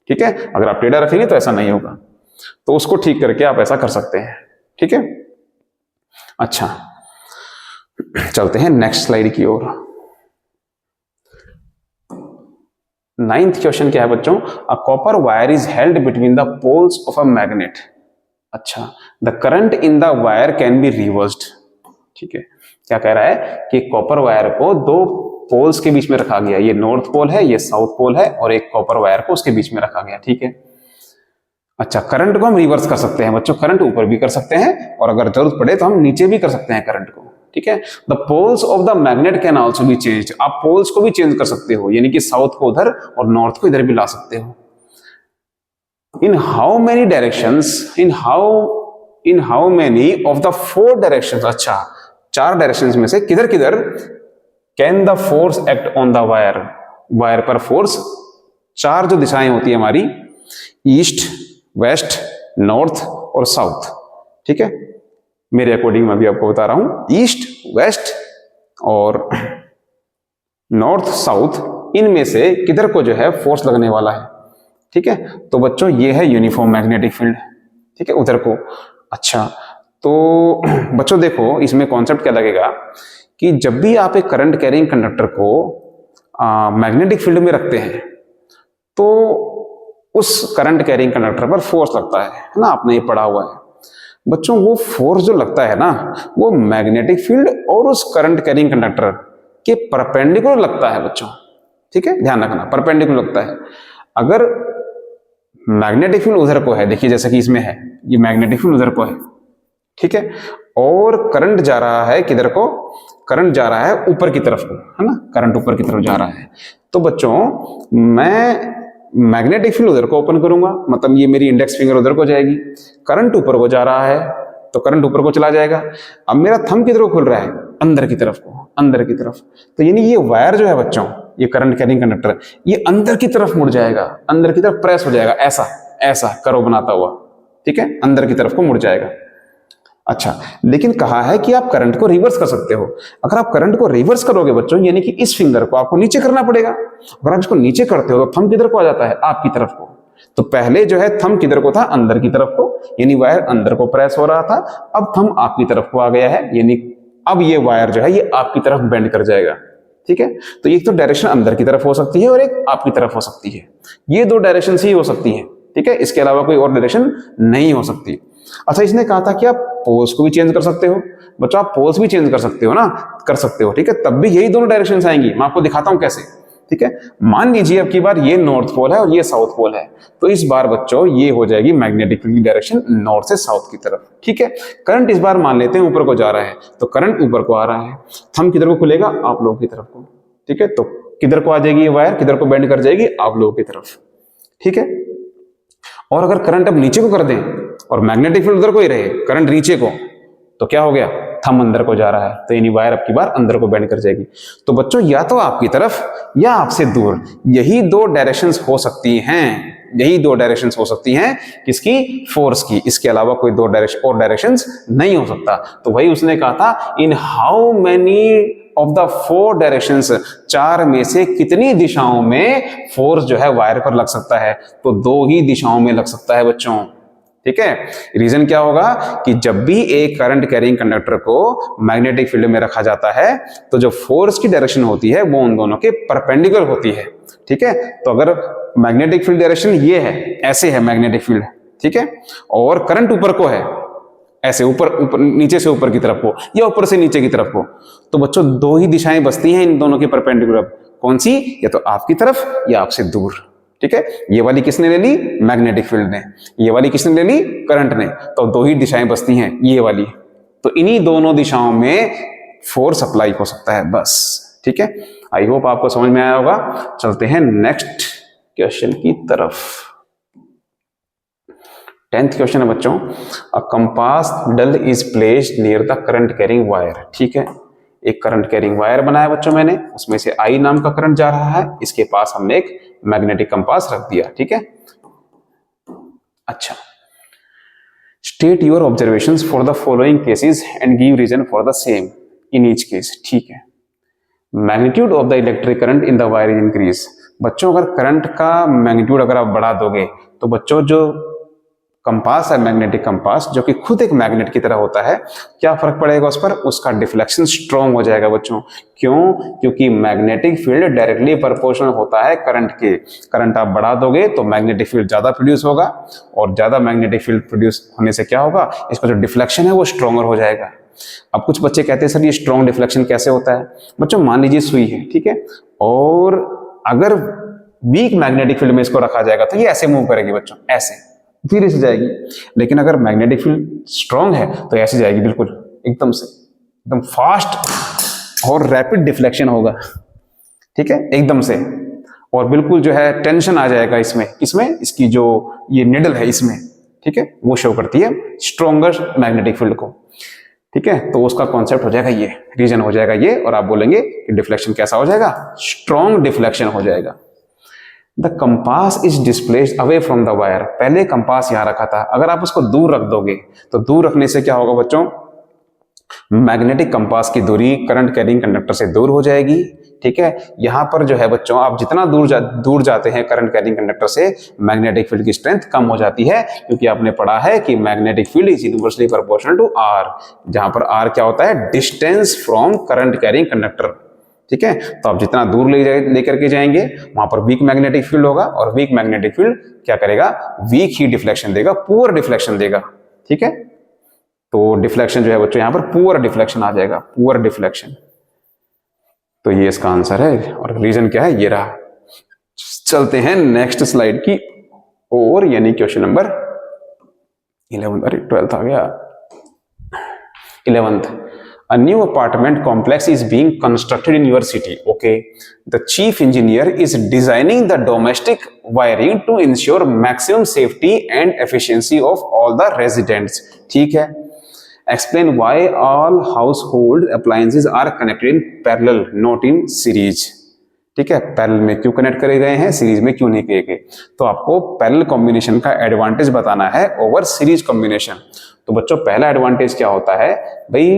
ठीक है, अगर आप टेढ़ा रखेंगे तो ऐसा नहीं होगा, तो उसको ठीक करके आप ऐसा कर सकते हैं। ठीक है, अच्छा चलते हैं नेक्स्ट स्लाइड की ओर। 9th क्वेश्चन क्या है बच्चों? A copper wire is held between the poles of a magnet. अच्छा, the current in the wire can be reversed. ठीक है, क्या कह रहा है कि कॉपर वायर को दो पोल्स के बीच में रखा गया, ये नॉर्थ पोल है, ये साउथ पोल है, और एक कॉपर वायर को उसके बीच में रखा गया। ठीक है, अच्छा, करंट को हम रिवर्स कर सकते हैं बच्चों, करंट ऊपर भी कर सकते हैं और अगर जरूरत पड़े तो हम नीचे भी कर सकते हैं करंट को। ठीक है, the poles of the magnet can also be changed. आप पोल्स को भी चेंज कर सकते हो, यानी कि साउथ को उधर और नॉर्थ को इधर भी ला सकते हो। In how many directions, in how many of the 4 directions, अच्छा 4 डायरेक्शंस में से किधर किधर can the force act on the wire, wire पर फोर्स, 4 जो दिशाएं होती है हमारी, ईस्ट, वेस्ट, नॉर्थ और साउथ। ठीक है, मेरे अकॉर्डिंग मैं भी आपको बता रहा हूं, ईस्ट, वेस्ट और नॉर्थ, साउथ, इनमें से किधर को जो है फोर्स लगने वाला है। ठीक है, तो बच्चों ये है यूनिफॉर्म मैग्नेटिक फील्ड। ठीक है, उधर को। अच्छा, तो बच्चों देखो इसमें कॉन्सेप्ट क्या लगेगा कि जब भी आप एक करंट कैरिंग कंडक्टर को मैग्नेटिक फील्ड में रखते हैं तो उस करंट कैरिंग कंडक्टर पर फोर्स लगता है ना, आपने ये पढ़ा हुआ है बच्चों। वो फोर्स जो लगता है ना, वो मैग्नेटिक फील्ड और उस करंट कैरिंग कंडक्टर के परपेंडिकुलर लगता है बच्चों। ठीक है, ध्यान रखना, परपेंडिकुलर लगता है। अगर मैग्नेटिक फील्ड उधर को है, देखिए जैसे कि इसमें है, ये मैग्नेटिक फील्ड उधर को है। ठीक है, और करंट जा रहा है किधर को? करंट जा रहा है ऊपर की तरफ को, है ना, करंट ऊपर की तरफ जा रहा है। तो बच्चों मैं मैग्नेटिक फील्ड उधर को ओपन करूंगा, मतलब ये मेरी इंडेक्स फिंगर उधर को जाएगी, करंट ऊपर को जा रहा है तो करंट ऊपर को चला जाएगा। अब मेरा थंब किधर को खुल रहा है? अंदर की तरफ को, अंदर की तरफ। तो यानी ये वायर जो है बच्चों, ये करंट कैरिंग कंडक्टर, ये अंदर की तरफ मुड़ जाएगा, अंदर की तरफ प्रेस हो जाएगा, ऐसा ऐसा करो बनाता हुआ। ठीक है, अंदर की तरफ को मुड़ जाएगा। अच्छा, लेकिन कहा है कि आप करंट को रिवर्स कर सकते हो। अगर आप करंट को रिवर्स करोगे बच्चों, यानी कि इस फिंगर को आपको नीचे करना पड़ेगा। अगर आप इसको नीचे करते हो तो थंब किधर को आ जाता है? आपकी तरफ को। तो पहले जो है थंब किधर को था? अंदर की तरफ को, यानी वायर अंदर को प्रेस हो रहा था। अब थंब आपकी तरफ को आ गया है, यानी अब ये वायर जो है ये आपकी तरफ बेंड कर जाएगा। ठीक है, तो एक तो डायरेक्शन अंदर की तरफ हो सकती है और एक आपकी तरफ हो सकती है। ये 2 डायरेक्शन ही हो सकती है। ठीक है, इसके अलावा कोई और डायरेक्शन नहीं हो सकती। अच्छा, इसने कहा था कि आप पोल्स को भी चेंज कर सकते हो। बच्चों आप पोल्स भी चेंज कर सकते हो ना, कर सकते हो। ठीक है, तब भी यही दोनों डायरेक्शंस आएंगी। मैं आपको दिखाता हूं कैसे। ठीक है, मान लीजिए अब की बार ये नॉर्थ पोल है और ये साउथ पोल है, तो इस बार बच्चों ये हो जाएगी मैग्नेटिक फील्ड की डायरेक्शन नॉर्थ से साउथ की तरफ। ठीक है, करंट इस बार मान लेते हैं ऊपर को जा रहा है, तो करंट ऊपर को आ रहा है। थंब किधर को खुलेगा? आप लोगों की तरफ को। ठीक है, तो किधर को आ जाएगी ये वायर, किधर को बेंड कर जाएगी, आप लोगों की तरफ, ठीक है। और अगर करंट अब नीचे को कर दें और मैग्नेटिक फील्ड उधर को ही रहे, करंट नीचे को, तो क्या हो गया, थंब अंदर को जा रहा है, तो यानी वायर अब की बार अंदर को बेंड कर जाएगी। तो बच्चों या तो आपकी तरफ या आपसे दूर, यही दो डायरेक्शंस हो सकती हैं, यही दो डायरेक्शंस हो सकती हैं किसकी, फोर्स की, इसके अलावा कोई दो डायरेक्शन और डायरेक्शंस नहीं हो सकता। तो वही उसने कहा था, in how many of the 4 directions, 4 में से कितनी दिशाओं में फोर्स जो है वायर पर लग सकता है, तो 2 ही दिशाओं में लग सकता है बच्चों, ठीक है। रीजन क्या होगा कि जब भी एक करंट कैरिंग कंडक्टर को मैग्नेटिक फील्ड में रखा जाता है तो जो फोर्स की डायरेक्शन होती है वो उन दोनों के परपेंडिकुलर होती है, ठीक है। तो अगर मैग्नेटिक फील्ड डायरेक्शन ये है, ऐसे है मैग्नेटिक फील्ड, ठीक है, और करंट ऊपर को है, ऐसे ऊपर नीचे से ऊपर की तरफ को या ऊपर से नीचे की तरफ को, तो बच्चों 2 ही दिशाएं बचती हैं इन दोनों के परपेंडिकुलर। कौन सी, या तो आपकी तरफ या आपसे दूर, ठीक है। ये वाली किसने ले ली, मैग्नेटिक फील्ड ने, ये वाली किसने ले ली, करंट ने, तो 2 ही दिशाएं बचती हैं, ये वाली। तो इन्हीं दोनों दिशाओं में फोर्स अप्लाई हो सकता है बस, ठीक है। आई होप आपको समझ में आया होगा। चलते हैं नेक्स्ट क्वेश्चन की तरफ। 10th क्वेश्चन है बच्चों, a compass dull is placed near the current carrying wire, ठीक है। एक करंट कैरिंग वायर बनाया बच्चों मैंने, उसमें से आई नाम का करंट जा रहा है, इसके पास हमने एक मैग्नेटिक कंपास रख दिया, ठीक है। अच्छा, state your observations for the following cases and give reason for the same in each case, ठीक है। Magnitude of the electric current in the wire is increase. बच्चों अगर करंट का मैग्नीट्यूड अगर आप बढ़ा दोगे तो बच्चों जो कंपास है, मैग्नेटिक कंपास, जो कि खुद एक मैग्नेट की तरह होता है, क्या फर्क पड़ेगा उस पर, उसका डिफ्लेक्शन स्ट्रॉन्ग हो जाएगा बच्चों। क्यों, क्योंकि मैग्नेटिक फील्ड डायरेक्टली प्रोपोर्शनल होता है करंट के। करंट आप बढ़ा दोगे तो मैग्नेटिक फील्ड ज्यादा प्रोड्यूस होगा, और ज्यादा मैग्नेटिक फील्ड प्रोड्यूस होने से क्या होगा, इसका जो डिफ्लेक्शन है वो स्ट्रॉन्गर हो जाएगा। अब कुछ बच्चे कहते हैं सर ये स्ट्रॉन्ग डिफ्लेक्शन कैसे होता है। बच्चों मान लीजिए सुई है, ठीक है, और अगर वीक मैग्नेटिक फील्ड में इसको रखा जाएगा तो ये ऐसे मूव करेगी बच्चों, ऐसे धीरे से जाएगी। लेकिन अगर मैग्नेटिक फील्ड स्ट्रांग है तो ऐसे जाएगी, बिल्कुल एकदम से, एकदम फास्ट और रैपिड डिफ्लेक्शन होगा, ठीक है, एकदम से। और बिल्कुल जो है टेंशन आ जाएगा इसमें, इसकी जो ये निडल है इसमें, ठीक है, वो शो करती है स्ट्रॉन्गर मैग्नेटिक फील्ड को, ठीक है। तो उसका कॉन्सेप्ट हो जाएगा ये, रीजन हो जाएगा ये, और आप बोलेंगे कि डिफ्लेक्शन कैसा हो जाएगा, स्ट्रॉन्ग डिफ्लेक्शन हो जाएगा। The compass is displaced away from the wire. पहले कंपास यहां रखा था, अगर आप उसको दूर रख दोगे तो दूर रखने से क्या होगा बच्चों, मैग्नेटिक कंपास की दूरी करंट कैरिंग कंडक्टर से दूर हो जाएगी, ठीक है। यहां पर जो है बच्चों, आप जितना दूर जाते हैं करंट कैरिंग कंडक्टर से, मैग्नेटिक फील्ड की स्ट्रेंथ कम हो जाती है, क्योंकि आपने पढ़ा है कि magnetic field is inversely proportional to R, जहां पर आर क्या होता है, distance from current carrying conductor, ठीक है। तो आप जितना दूर लेकर के जाएंगे वहां पर वीक मैग्नेटिक फील्ड होगा, और वीक मैग्नेटिक फील्ड क्या करेगा, वीक ही डिफ्लेक्शन देगा, पुअर डिफ्लेक्शन देगा, ठीक है। तो डिफ्लेक्शन जो है बच्चों यहां पर पुअर डिफ्लेक्शन आ जाएगा, पुअर डिफ्लेक्शन। तो ये इसका आंसर है, और रीजन क्या है, ये रहा। चलते हैं नेक्स्ट स्लाइड की और, यानी क्वेश्चन नंबर 11, अरे 12th आ गया, 11th। A new apartment complex is being constructed in your city. Okay, the chief engineer is designing the domestic wiring to ensure maximum safety and efficiency of all the residents. ठीक है, explain why all household appliances are connected in parallel, not in series. ठीक है, parallel में क्यों connect करे गए हैं, series में क्यों नहीं किए गए। तो आपको पैरेलल कॉम्बिनेशन का एडवांटेज बताना है ओवर सीरीज कॉम्बिनेशन। तो बच्चों पहला एडवांटेज क्या होता है भाई,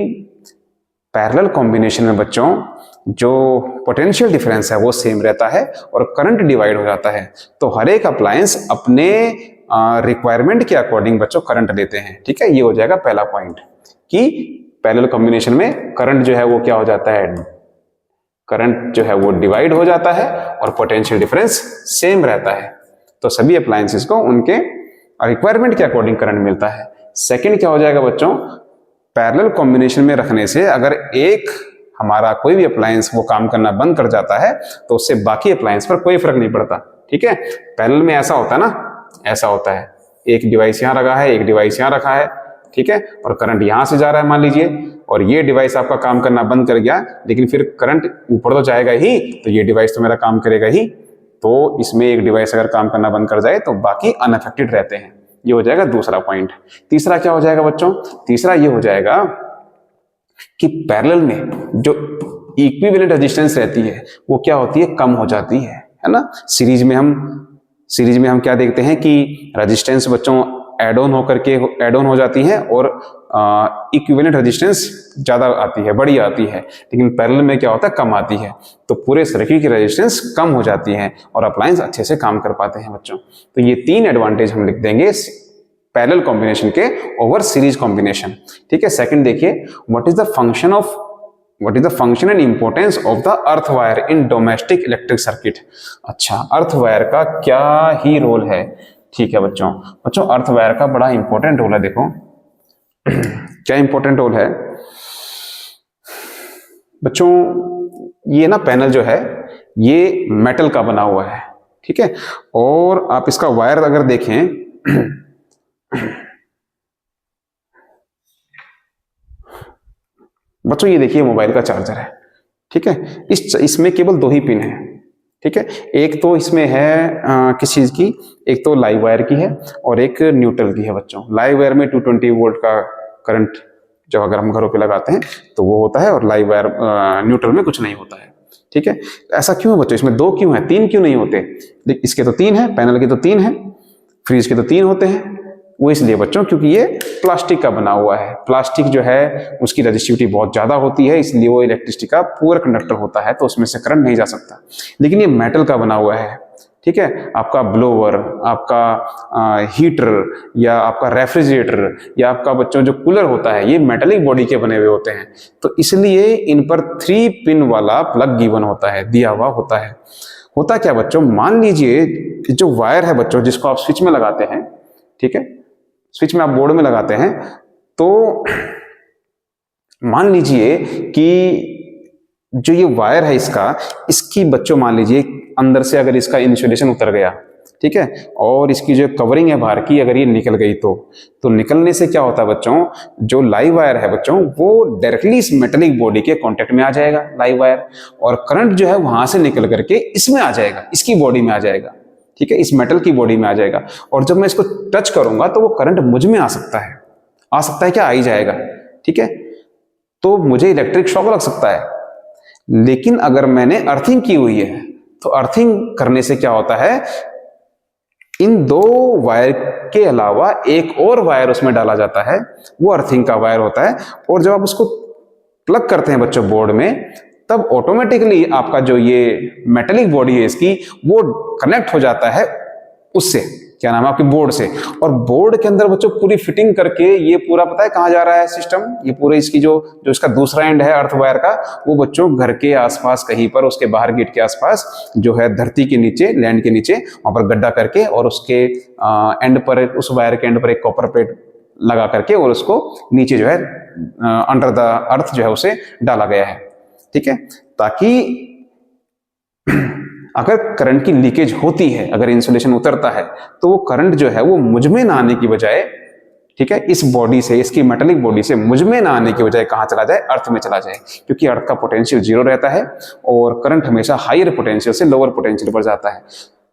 पैरेलल कॉम्बिनेशन में बच्चों जो पोटेंशियल डिफरेंस है वो सेम रहता है और करंट डिवाइड हो जाता है। तो हर एक अप्लायंस अपने रिक्वायरमेंट के अकॉर्डिंग बच्चों करंट देते हैं, ठीक है। ये हो जाएगा पहला पॉइंट कि पैरेलल कॉम्बिनेशन में करंट जो है वो क्या हो जाता है, करंट जो है वो डिवाइड हो जाता है और पोटेंशियल डिफरेंस सेम रहता है। तो सभी अप्लायंसेस को उनके रिक्वायरमेंट के अकॉर्डिंग करंट मिलता है। सेकंड क्या हो जाएगा बच्चों, पैरेलल कॉम्बिनेशन में रखने से अगर एक हमारा कोई भी अप्लायंस वो काम करना बंद कर जाता है तो उससे बाकी अप्लायंस पर कोई फर्क नहीं पड़ता, ठीक है। पैरेलल में ऐसा होता है ना, ऐसा होता है, एक डिवाइस यहां रखा है, एक डिवाइस यहां रखा है, ठीक है, और करंट यहां से जा रहा है मान लीजिए, और ये डिवाइस आपका काम करना बंद कर गया, लेकिन फिर करंट ऊपर तो जाएगा ही, तो ये डिवाइस तो मेरा काम करेगा ही। तो इसमें एक डिवाइस अगर काम करना बंद कर जाए तो बाकी अनअफेक्टेड रहते हैं। ये हो जाएगा दूसरा पॉइंट। तीसरा क्या हो जाएगा बच्चों? तीसरा ये हो जाएगा कि पैरेलल में जो इक्विवेलेंट रेजिस्टेंस रहती है वो क्या होती है? कम हो जाती है ना। सीरीज में हम क्या देखते हैं कि रेजिस्टेंस बच्चों ऐड ऑन हो जाती है, और इक्विवेलेंट रेजिस्टेंस ज्यादा आती है, बड़ी आती है, लेकिन पैरेलल में क्या होता है? कम आती है। तो पूरे सर्किट की रेजिस्टेंस कम हो जाती है और अप्लायंस अच्छे से काम कर पाते हैं बच्चों। तो ये 3 एडवांटेज हम लिख देंगे पैरेलल कॉम्बिनेशन के ओवर सीरीज कॉम्बिनेशन। ठीक है, सेकंड देखिए, what is the function and importance of the earth wire in domestic electric circuit. अच्छा, अर्थ वायर का क्या ही रोल है? ठीक है बच्चों अर्थ वायर का बड़ा इंपॉर्टेंट रोल है। देखो क्या इंपॉर्टेंट रोल है बच्चों? ये ना पैनल जो है ये मेटल का बना हुआ है, ठीक है, और आप इसका वायर अगर देखें बच्चों, ये देखिए मोबाइल का चार्जर है, ठीक है, इसमें केवल 2 ही पिन है, ठीक है। एक तो इसमें है किस चीज की? एक तो लाइव वायर की है और एक न्यूट्रल की है बच्चों। लाइव वायर में 220 वोल्ट का करंट जब अगर हम घरों पे लगाते हैं तो वो होता है, और लाइव वायर न्यूट्रल में कुछ नहीं होता है, ठीक है। ऐसा क्यों है बच्चों? इसमें 2 क्यों है, 3 क्यों नहीं होते? इसके तो 3 है, पैनल के तो 3 है, फ्रीज के तो 3 होते हैं। वो इसलिए बच्चों क्योंकि ये प्लास्टिक का बना हुआ है। प्लास्टिक जो है उसकी रेजिस्टिविटी बहुत ज्यादा होती है, इसलिए वो इलेक्ट्रिसिटी का पूरा कंडक्टर होता है, तो उसमें से करंट नहीं जा सकता। लेकिन ये मेटल का बना हुआ है, ठीक है। आपका ब्लोवर, आपका हीटर, या आपका रेफ्रिजरेटर, या आपका बच्चों जो कूलर होता है, ये मेटेलिक बॉडी के बने हुए होते हैं, तो इसलिए इन पर 3 पिन वाला प्लग गिवन होता है, दिया हुआ होता है। होता क्या बच्चों? मान लीजिए जो वायर है बच्चों, जिसको आप स्विच में लगाते हैं, ठीक है, स्विच में आप बोर्ड में लगाते हैं, तो मान लीजिए कि जो ये वायर है इसकी बच्चों मान लीजिए अंदर से अगर इसका इंसुलेशन उतर गया, ठीक है, और इसकी जो कवरिंग है बाहर की अगर ये निकल गई, तो निकलने से क्या होता है बच्चों? जो लाइव वायर है बच्चों वो डायरेक्टली इस मेटेलिक बॉडी के कांटेक्ट में आ जाएगा, लाइव वायर, और करंट जो है वहां से निकल करके इसमें आ जाएगा, इसकी बॉडी में आ जाएगा, ठीक है, इस मेटल की बॉडी में आ जाएगा। और जब मैं इसको टच करूंगा तो वो करंट मुझ में आ सकता है क्या? आ ही जाएगा, ठीक है, तो मुझे इलेक्ट्रिक शॉक लग सकता है। लेकिन अगर मैंने अर्थिंग की हुई है तो अर्थिंग करने से क्या होता है? इन 2 वायर के अलावा एक और वायर उसमें डाला जाता है, वो अर्थिंग का वायर होता है, और जब आप उसको प्लग करते हैं बच्चों बोर्ड में, तब ऑटोमेटिकली आपका जो ये मेटेलिक बॉडी है इसकी वो कनेक्ट हो जाता है उससे, क्या नाम है, आपके बोर्ड से। और बोर्ड के अंदर बच्चों पूरी फिटिंग करके ये पूरा पता है कहाँ जा रहा है सिस्टम? ये पूरे इसकी जो इसका दूसरा एंड है अर्थ वायर का, वो बच्चों घर के आसपास कहीं पर, उसके बाहर गेट के आसपास जो है धरती के नीचे, लैंड के नीचे, वहां पर गड्ढा करके, और उसके एंड पर, उस वायर के एंड पर एक कॉपर प्लेट लगा करके, और उसको नीचे जो है अंडर द अर्थ जो है उसे डाला गया है, ठीक है, ताकि अगर करंट की लीकेज होती है, अगर इंसुलेशन उतरता है, तो वो करंट जो है वो मुझ में ना आने की बजाय, ठीक है, इस बॉडी से, इसकी मेटेलिक बॉडी से मुझ में ना आने की बजाय कहां चला जाए? अर्थ में चला जाए, क्योंकि अर्थ का पोटेंशियल 0 रहता है और करंट हमेशा हायर पोटेंशियल से लोअर पोटेंशियल पर जाता है।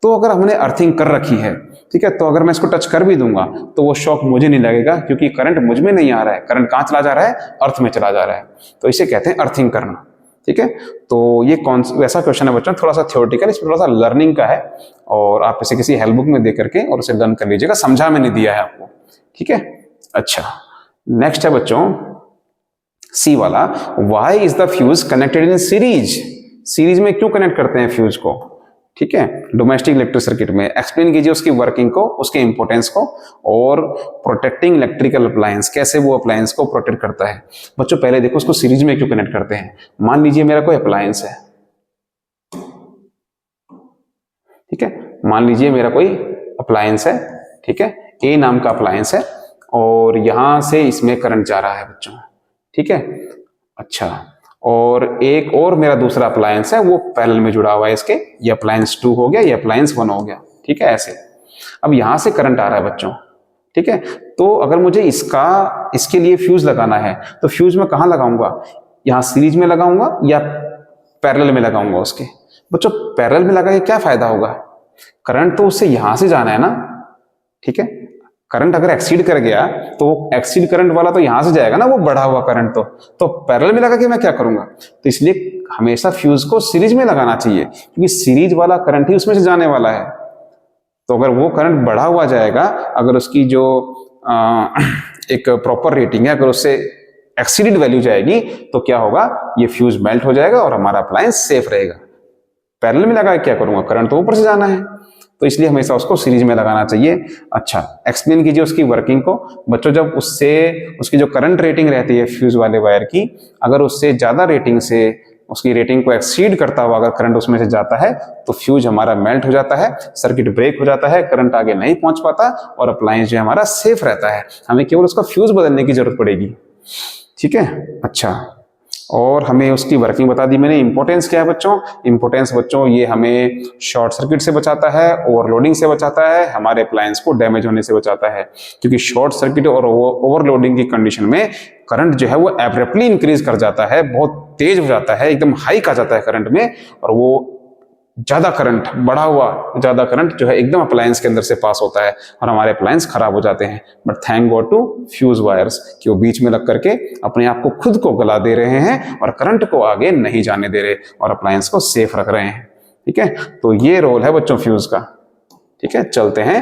तो अगर हमने अर्थिंग कर रखी है, ठीक है, तो अगर मैं इसको टच कर भी दूंगा तो वो शॉक मुझे नहीं लगेगा, क्योंकि करंट मुझ में नहीं आ रहा है, करंट कहां चला जा रहा है? अर्थ में चला जा रहा है। तो इसे कहते हैं अर्थिंग करना, ठीक है। तो ये कौन वैसा क्वेश्चन है बच्चों, थोड़ा सा थ्योरेटिकल, इसमें थोड़ा सा लर्निंग का है, और आप इसे किसी हेल्प बुक में दे करके और उसे लर्न कर लीजिएगा, समझा मैंने दिया है आपको, ठीक है। अच्छा, नेक्स्ट है बच्चों सी वाला, why is the fuse connected in series? Series में क्यों कनेक्ट करते हैं फ्यूज को, ठीक है, डोमेस्टिक इलेक्ट्रिक सर्किट में? एक्सप्लेन कीजिए उसकी वर्किंग को, उसके इंपोर्टेंस को, और प्रोटेक्टिंग इलेक्ट्रिकल अप्लायंस, कैसे वो अप्लायंस को प्रोटेक्ट करता है। बच्चों पहले देखो उसको सीरीज में क्यों कनेक्ट करते हैं। मान लीजिए मेरा कोई अप्लायंस है, ठीक है, मान लीजिए मेरा कोई अप्लायंस है, ठीक है, ए नाम का अप्लायंस है, और यहां से इसमें करंट जा रहा है बच्चों, ठीक है। अच्छा, और एक और मेरा दूसरा अप्लायंस है वो पैरेलल में जुड़ा हुआ है इसके, ये अप्लायंस 2 हो गया, ये अप्लायंस 1 हो गया, ठीक है, ऐसे। अब यहां से करंट आ रहा है बच्चों, ठीक है। तो अगर मुझे इसके लिए फ्यूज लगाना है तो फ्यूज मैं कहाँ लगाऊंगा, यहाँ सीरीज में लगाऊंगा या पैरेलल में लगाऊंगा उसके। बच्चों पैरेलल में लगा के क्या फायदा होगा, करंट तो उससे यहां से जाना है ना, ठीक है। करंट अगर एक्सीड कर गया तो एक्सीड करंट वाला तो यहां से जाएगा ना, वो बढ़ा हुआ करंट। तो पैरेलल में लगा के मैं क्या करूंगा, तो इसलिए हमेशा फ्यूज को सीरीज में लगाना चाहिए, क्योंकि सीरीज वाला करंट ही उसमें से जाने वाला है। तो अगर वो करंट बढ़ा हुआ जाएगा, अगर उसकी जो एक प्रॉपर रेटिंग है, अगर उससे एक्सीडेड वैल्यू जाएगी तो क्या होगा, ये फ्यूज मेल्ट हो जाएगा और हमारा अप्लायंस सेफ रहेगा। पैरेलल में लगा क्या करूंगा, करंट तो ऊपर से जाना है, तो इसलिए हमेशा उसको सीरीज में लगाना चाहिए। अच्छा, एक्सप्लेन कीजिए उसकी वर्किंग को। बच्चों जब उससे उसकी जो करंट रेटिंग रहती है फ्यूज वाले वायर की, अगर उससे ज्यादा रेटिंग से उसकी रेटिंग को एक्सीड करता हुआ अगर करंट उसमें से जाता है तो फ्यूज हमारा मेल्ट हो जाता है, सर्किट ब्रेक हो जाता है, करंट आगे नहीं पहुंच पाता और अप्लायंस जो हमारा सेफ रहता है। हमें केवल उसका फ्यूज बदलने की जरूरत पड़ेगी, ठीक है। अच्छा, और हमें उसकी वर्किंग बता दी मैंने। इंपॉर्टेंस क्या है बच्चों, इंपॉर्टेंस बच्चों ये हमें शॉर्ट सर्किट से बचाता है, ओवरलोडिंग से बचाता है, हमारे अप्लायंस को डैमेज होने से बचाता है। क्योंकि शॉर्ट सर्किट और ओवरलोडिंग की कंडीशन में करंट जो है वो एब्रप्टली इंक्रीज कर जाता है, बहुत तेज हो जाता है, एकदम हाइक आ जाता है करंट में, और वो ज्यादा करंट, बढ़ा हुआ ज्यादा करंट जो है एकदम अप्लायंस के अंदर से पास होता है और हमारे अप्लायंस खराब हो जाते हैं। But thank God to fuse wires कि वो बीच में लग करके अपने आप को खुद को गला दे रहे हैं और करंट को आगे नहीं जाने दे रहे और अप्लायंस को सेफ रख रहे हैं, ठीक है। तो ये रोल है बच्चों फ्यूज का, ठीक है। चलते हैं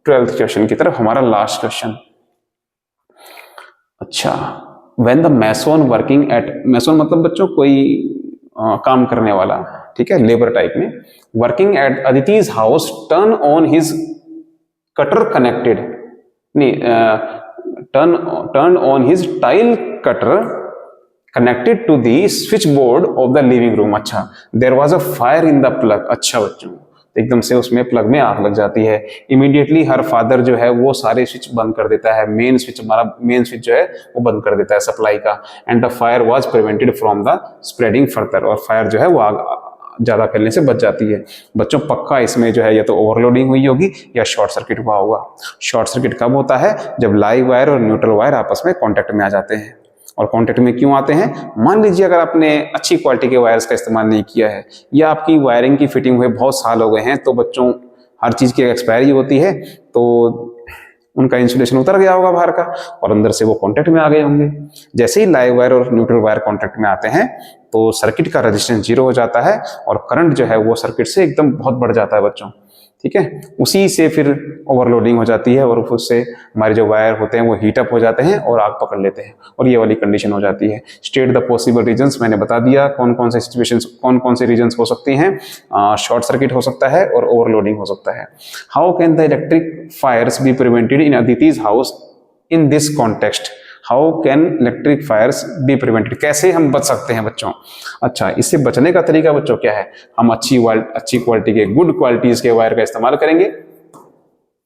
12th क्वेश्चन की तरफ, हमारा लास्ट क्वेश्चन। अच्छा, when the mason working at, mason मतलब बच्चों कोई काम करने वाला, ठीक है, लेबर टाइप में, working at Aditi's house turn on his cutter connected, नहीं, turn on his tile cutter connected to the switch board of the living room. अच्छा, there was a fire in the plug. अच्छा बच्चों, एकदम से उसमें plug में आग लग जाती है। इमीडिएटली हर फादर जो है वो सारे स्विच बंद कर देता है, मेन स्विच, हमारा मेन स्विच जो है वो बंद कर देता है सप्लाई का। And the fire was prevented from the spreading further, और फायर जो है वो आग ज्यादा फैलने से बच जाती है। बच्चों पक्का इसमें जो है या तो ओवरलोडिंग हुई होगी या शॉर्ट सर्किट हुआ होगा। शॉर्ट सर्किट कब होता है, जब लाइव वायर और न्यूट्रल वायर आपस में कॉन्टेक्ट में आ जाते हैं। और कॉन्टेक्ट में क्यों आते हैं, मान लीजिए अगर आपने अच्छी क्वालिटी के वायर्स का इस्तेमाल नहीं किया है या आपकी वायरिंग की फिटिंग हुए बहुत साल हो गए हैं, तो बच्चों हर चीज की एक्सपायरी होती है, तो उनका इंसुलेशन उतर गया होगा बाहर का और अंदर से वो कॉन्टेक्ट में आ गए होंगे। जैसे ही लाइव वायर और न्यूट्रल वायर कॉन्टेक्ट में आते हैं तो सर्किट का रेजिस्टेंस 0 हो जाता है और करंट जो है वो सर्किट से एकदम बहुत बढ़ जाता है बच्चों, ठीक है। उसी से फिर ओवरलोडिंग हो जाती है और उससे हमारे जो वायर होते हैं वो हीट अप हो जाते हैं और आग पकड़ लेते हैं और ये वाली कंडीशन हो जाती है। स्टेट द पॉसिबल रीजंस, मैंने बता दिया कौन कौन से सिचुएशंस, कौन कौन से रीजंस हो सकती हैं। शॉर्ट सर्किट हो सकता है और ओवरलोडिंग हो सकता है। How can the electric fires be prevented in Aditi's house in this context. How can electric fires be prevented, कैसे हम बच सकते हैं बच्चों। अच्छा, इससे बचने का तरीका बच्चों क्या है, हम अच्छी क्वालिटी के, गुड क्वालिटीज के वायर का इस्तेमाल करेंगे,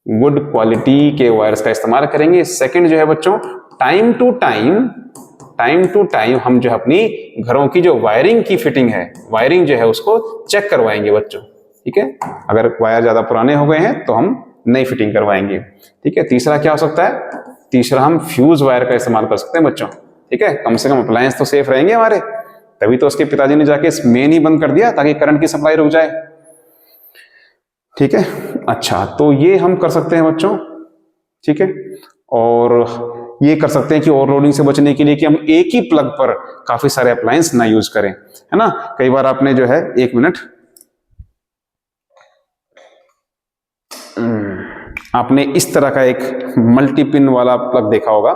गुड क्वालिटी के वायर्स का इस्तेमाल करेंगे। सेकंड जो है बच्चों, टाइम टू टाइम हम जो अपनी घरों की जो वायरिंग की फिटिंग है, वायरिंग जो है उसको चेक करवाएंगे बच्चों, ठीक है। अगर वायर ज्यादा पुराने हो गए हैं तो हम नई फिटिंग करवाएंगे, ठीक है। तीसरा क्या हो सकता है, तीसरा हम फ्यूज वायर का इस्तेमाल कर सकते हैं बच्चों, ठीक है। कम से कम अप्लायंस तो सेफ रहेंगे हमारे, तभी तो उसके पिताजी ने जाके इस मेन ही बंद कर दिया ताकि करंट की सप्लाई रुक जाए, ठीक है। अच्छा, तो ये हम कर सकते हैं बच्चों, ठीक है। और ये कर सकते हैं कि ओवरलोडिंग से बचने के लिए कि हम एक ही प्लग पर काफी सारे अप्लायंस ना यूज करें, है ना। कई बार आपने जो है, एक मिनट, आपने इस तरह का एक मल्टी पिन वाला प्लग देखा होगा।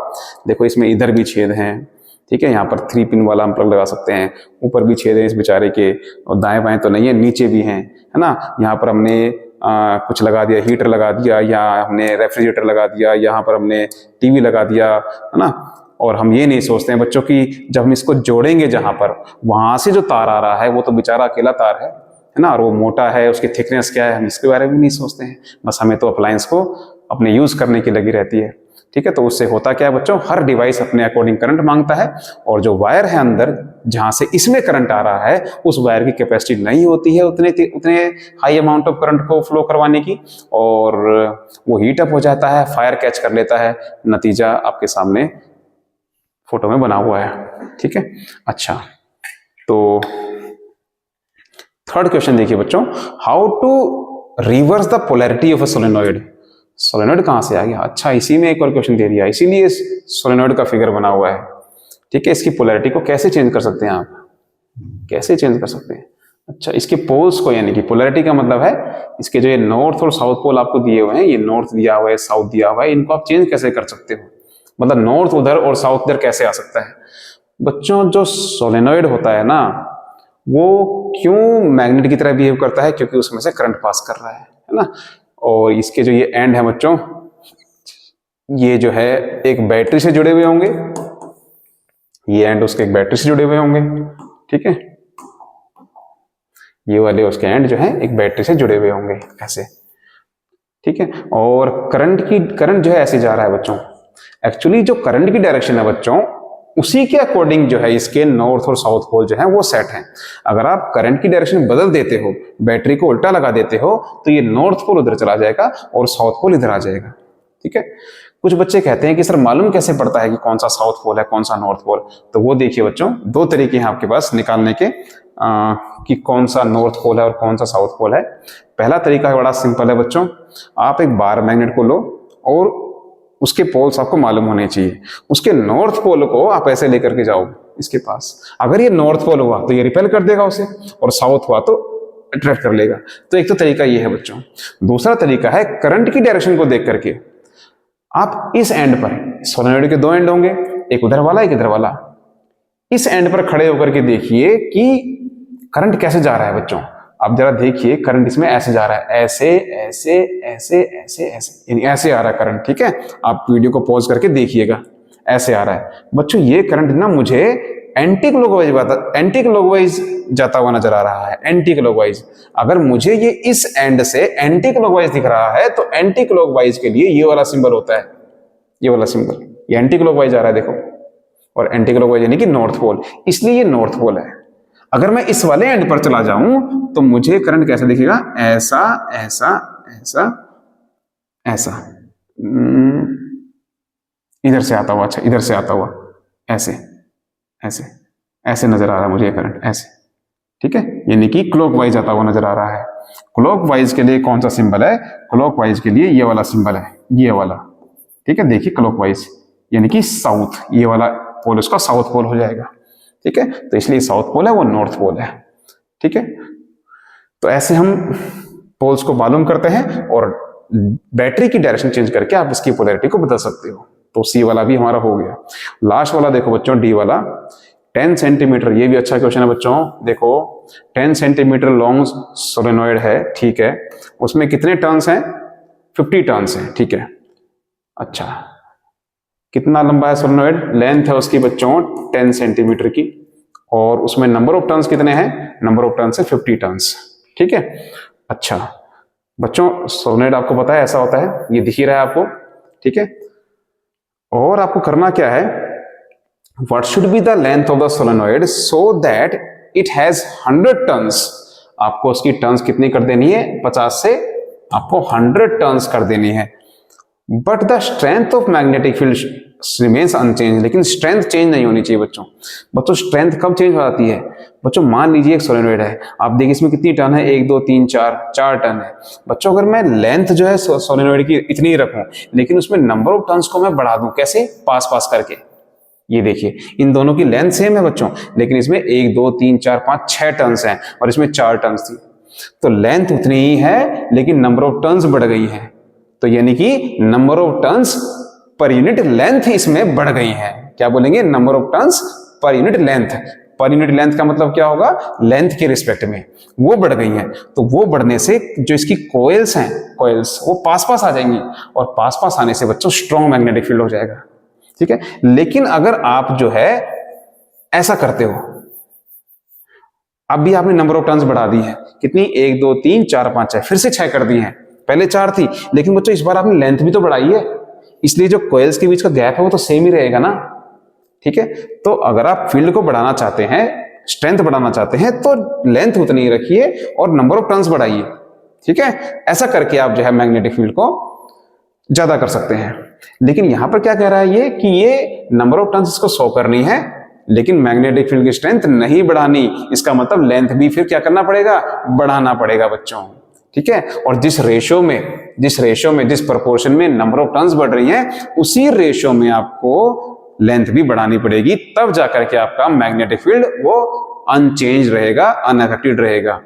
देखो इसमें इधर भी छेद हैं, ठीक है, यहाँ पर 3 पिन वाला हम प्लग लगा सकते हैं, ऊपर भी छेद है इस बेचारे के, और दाएं बाएं तो नहीं है, नीचे भी हैं, है ना। यहाँ पर हमने कुछ लगा दिया, हीटर लगा दिया, या हमने रेफ्रिजरेटर लगा दिया, यहाँ पर हमने टीवी लगा दिया, है ना। और हम ये नहीं सोचते हैं बच्चों की जब हम इसको जोड़ेंगे जहां पर, वहां से जो तार आ रहा है वो तो बेचारा अकेला तार है ना, और वो मोटा है, उसकी थिकनेस क्या है, हम इसके बारे में नहीं सोचते हैं। बस हमें तो अप्लायंस को अपने यूज करने की लगी रहती है। ठीक है। तो उससे होता क्या है बच्चों, हर डिवाइस अपने अकॉर्डिंग करंट मांगता है, और जो वायर है अंदर जहां से इसमें करंट आ रहा है उस वायर की कैपेसिटी नहीं होती है उतने हाई अमाउंट ऑफ करंट को फ्लो करवाने की, और वो हीट अप हो जाता है, फायर कैच कर लेता है। नतीजा आपके सामने फोटो में बना हुआ है, ठीक है। अच्छा, तो थर्ड क्वेश्चन देखिए बच्चों, how to reverse the polarity of a solenoid. Solenoid कहां से आ गया? अच्छा, इसी में एक और क्वेश्चन दे दिया, इसीलिए सोलेनॉइड का फिगर बना हुआ है, ठीक है। इसकी पोलैरिटी को कैसे चेंज कर सकते हैं आप, कैसे चेंज कर सकते हैं? अच्छा, इसके पोल्स को, यानी कि पोलैरिटी का मतलब है इसके जो ये नॉर्थ और साउथ पोल आपको दिए हुए हैं, ये नॉर्थ दिया हुआ है, साउथ दिया हुआ है, इनको आप चेंज कैसे कर सकते हो? मतलब नॉर्थ उधर और साउथ इधर कैसे आ सकता है? बच्चों, जो सोलेनॉइड होता है ना, वो क्यों मैग्नेट की तरह बिहेव करता है? क्योंकि उसमें से करंट पास कर रहा है ना। और इसके जो ये एंड है बच्चों, ये जो है एक बैटरी से जुड़े हुए होंगे, ये एंड उसके एक बैटरी से जुड़े हुए होंगे, ठीक है। ये वाले उसके एंड जो है एक बैटरी से जुड़े हुए होंगे ऐसे, ठीक है। और करंट जो है ऐसे जा रहा है बच्चों। एक्चुअली जो करंट की डायरेक्शन है बच्चों, उसी के अकॉर्डिंग जो है इसके नॉर्थ और साउथ पोल जो है वो सेट है। अगर आप करंट की डायरेक्शन बदल देते हो, बैटरी को उल्टा लगा देते हो, तो ये नॉर्थ पोल उधर चला जाएगा और साउथ पोल इधर आ जाएगा, ठीक है। कुछ बच्चे कहते हैं कि सर मालूम कैसे पड़ता है कि कौन सा साउथ पोल है कौन सा नॉर्थ पोल? तो वो देखिए बच्चों, दो तरीके हैं आपके पास निकालने के कि कौन सा नॉर्थ पोल है और कौन सा साउथ पोल है। पहला तरीका बड़ा सिंपल है बच्चों, आप एक बार मैग्नेट को लो और उसके पोल्स आपको मालूम होने चाहिए। उसके नॉर्थ पोल को आप ऐसे लेकर के जाओ इसके पास, अगर ये नॉर्थ पोल हुआ तो ये रिपेल कर देगा उसे, और साउथ हुआ तो अट्रैक्ट कर लेगा। तो एक तो तरीका ये है बच्चों। दूसरा तरीका है करंट की डायरेक्शन को देख करके आप इस एंड पर, सोलेनॉइड के दो एंड होंगे, एक उधर वाला एक इधर वाला, इस एंड पर खड़े होकर के देखिए कि करंट कैसे जा रहा है बच्चों। आप जरा देखिए, करंट इसमें ऐसे जा रहा है, ऐसे ऐसे ऐसे ऐसे ऐसे, यानी ऐसे आ रहा है करंट, ठीक है। आप वीडियो को पॉज करके देखिएगा, ऐसे आ रहा है बच्चों। ये करंट ना मुझे एंटी क्लॉकवाइज जाता हुआ नजर आ रहा है, एंटी क्लॉकवाइज। अगर मुझे ये इस एंड से एंटी क्लॉकवाइज दिख रहा है तो एंटी क्लॉकवाइज के लिए ये वाला सिंबल होता है, ये वाला सिंबल, ये एंटी क्लॉकवाइज आ रहा है देखो, और एंटी क्लॉकवाइज यानी कि नॉर्थ पोल, इसलिए ये नॉर्थ पोल है। अगर मैं इस वाले एंड पर चला जाऊं तो मुझे करंट कैसे दिखेगा? ऐसा ऐसा ऐसा ऐसा, इधर से आता हुआ, अच्छा इधर से आता हुआ, ऐसे ऐसे ऐसे नजर आ रहा है मुझे ये करंट, ऐसे, ठीक है। यानी कि क्लॉकवाइज आता हुआ नजर आ रहा है। क्लॉकवाइज के लिए कौन सा सिंबल है? क्लॉकवाइज के लिए ये वाला सिंबल है, ये वाला, ठीक है। देखिए क्लॉकवाइज यानी कि साउथ, ये वाला पोल उसका साउथ पोल हो जाएगा, ठीक है। तो इसलिए साउथ पोल है वो नॉर्थ पोल है, ठीक है। तो ऐसे हम पोल्स को मालूम करते हैं और बैटरी की डायरेक्शन चेंज करके आप इसकी पोलैरिटी को बदल सकते हो। तो सी वाला भी हमारा हो गया। लास्ट वाला देखो बच्चों, डी वाला, 10 सेंटीमीटर, ये भी अच्छा क्वेश्चन है बच्चों। देखो 10 सेंटीमीटर लॉन्ग सोलेनॉइड है, ठीक है। उसमें कितने टर्न्स हैं? 50 टर्न्स हैं, ठीक है। अच्छा, कितना लंबा है सोलेनॉइड? लेंथ है उसकी बच्चों 10 सेंटीमीटर की, और उसमें नंबर ऑफ टर्न्स कितने हैं? नंबर ऑफ टर्न्स है 50 टर्न्स, ठीक है। अच्छा बच्चों, सोलेनॉइड आपको पता है ऐसा होता है, ये दिख ही रहा है आपको, ठीक है। और आपको करना क्या है, what should be the length of the solenoid so that it has 100 turns. आपको उसकी टर्न्स कितनी कर देनी है? 50 से आपको 100 टर्न्स कर देनी है। But the strength of magnetic field remains unchange, लेकिन स्ट्रेंथ चेंज नहीं होनी चाहिए बच्चों। बच्चों स्ट्रेंथ कब चेंज हो जाती है? बच्चों मान लीजिए एक सोलेनॉइड है, आप देखिए इसमें कितनी टर्न है, 1 2 3 4 टर्न है बच्चों। अगर मैं लेंथ जो है सोलेनॉइड की इतनी ही रखूं, लेकिन उसमें नंबर ऑफ टर्न्स को मैं बढ़ा दूं, कैसे? पास पास करके। ये देखिए इन दोनों की लेंथ सेम है बच्चों, लेकिन इसमें 1 2 3 4 5 6 टर्न्स हैं और इसमें 4 टर्न्स थी, तो लेंथ उतनी ही है लेकिन नंबर ऑफ टर्न्स बढ़ गई है। तो यानी कि number of turns per unit length इसमें बढ़ गई है। क्या बोलेंगे? Number of turns per unit length. Per unit length का मतलब क्या होगा? लेंथ के रिस्पेक्ट में वो बढ़ गई है। तो वो बढ़ने से जो इसकी कॉइल्स हैं, कॉइल्स वो पास पास आ जाएंगी, और पास पास आने से बच्चों स्ट्रॉन्ग मैग्नेटिक फील्ड हो जाएगा, ठीक है। लेकिन अगर आप जो है ऐसा करते हो, अब भी आपने नंबर ऑफ टर्न्स बढ़ा दी है, कितनी? 1 2 3 4 5 6, फिर से 6 कर दी है। पहले 4 थी, लेकिन बच्चों इस बार आपने लेंथ भी तो बढ़ाई है, इसलिए जो कॉइल्स के बीच का गैप है वो तो सेम ही रहेगा ना, ठीक है। तो अगर आप फील्ड को बढ़ाना चाहते हैं, स्ट्रेंथ बढ़ाना चाहते हैं, तो लेंथ उतनी ही रखिए और नंबर ऑफ टर्न्स बढ़ाइए, ठीक है। ऐसा करके आप जो है मैग्नेटिक फील्ड को ज्यादा कर सकते हैं। लेकिन यहां पर क्या कह रहा है ये कि ये नंबर ऑफ टर्न्स इसको 100 करनी है, लेकिन मैग्नेटिक फील्ड की स्ट्रेंथ नहीं बढ़ानी। इसका मतलब लेंथ भी फिर क्या करना पड़ेगा, बढ़ाना पड़ेगा बच्चों, ठीक है। और जिस रेशो में जिस प्रोपोर्शन में नंबर ऑफ टर्न्स बढ़ रही हैं, उसी रेशो में आपको लेंथ भी बढ़ानी पड़ेगी, तब जाकर के आपका मैग्नेटिक फील्ड वो अनचेंज रहेगा, अनअफेक्टेड रहेगा,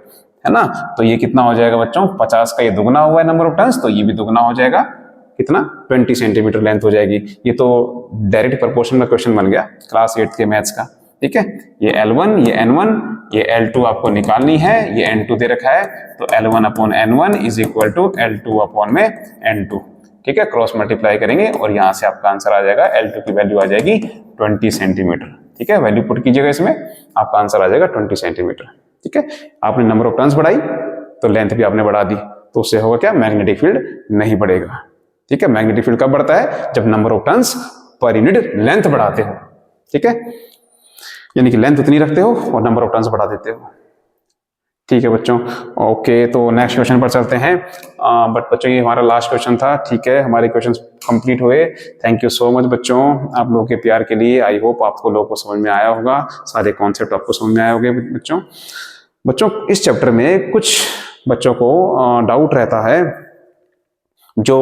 है ना। तो ये कितना हो जाएगा बच्चों, 50 का ये दुगना हुआ है नंबर ऑफ टर्न्स, तो ये भी दुगना हो जाएगा, कितना 20 सेंटीमीटर लेंथ हो जाएगी। ये तो डायरेक्ट प्रोपोर्शन में क्वेश्चन बन गया क्लास 8 के मैथ्स का, ठीक है। ये L1, ये N1, ये L2 आपको निकालनी है, ये N2 दे रखा है, तो L1 upon N1 is equal to L2 upon में N2, ठीक है। क्रॉस मल्टीप्लाई करेंगे और यहां से आपका आंसर आ जाएगा, L2 की वैल्यू आ जाएगी 20 सेंटीमीटर, ठीक है। वैल्यू पुट कीजिएगा इसमें, आपका आंसर आ जाएगा 20 सेंटीमीटर, ठीक है। आपने नंबर ऑफ टर्न्स बढ़ाई तो लेंथ भी आपने बढ़ा दी, तो उससे होगा क्या, मैग्नेटिक फील्ड नहीं बढ़ेगा, ठीक है। मैग्नेटिक फील्ड कब बढ़ता है, जब number of turns per unit length बढ़ाते हो, ठीक है। यानी कि लेंथ उतनी रखते हो और नंबर ऑफ टर्न्स बढ़ा देते हो, ठीक है बच्चों। ओके, तो नेक्स्ट क्वेश्चन पर चलते हैं। बट बच्चों ये हमारा लास्ट क्वेश्चन था, ठीक है। हमारे क्वेश्चन कंप्लीट हुए। थैंक यू सो मच बच्चों, आप लोगों के प्यार के लिए। आई होप आपको लोगों को समझ में आया होगा, सारे कॉन्सेप्ट आपको समझ में आए होंगे बच्चों। इस चैप्टर में कुछ बच्चों को डाउट रहता है, जो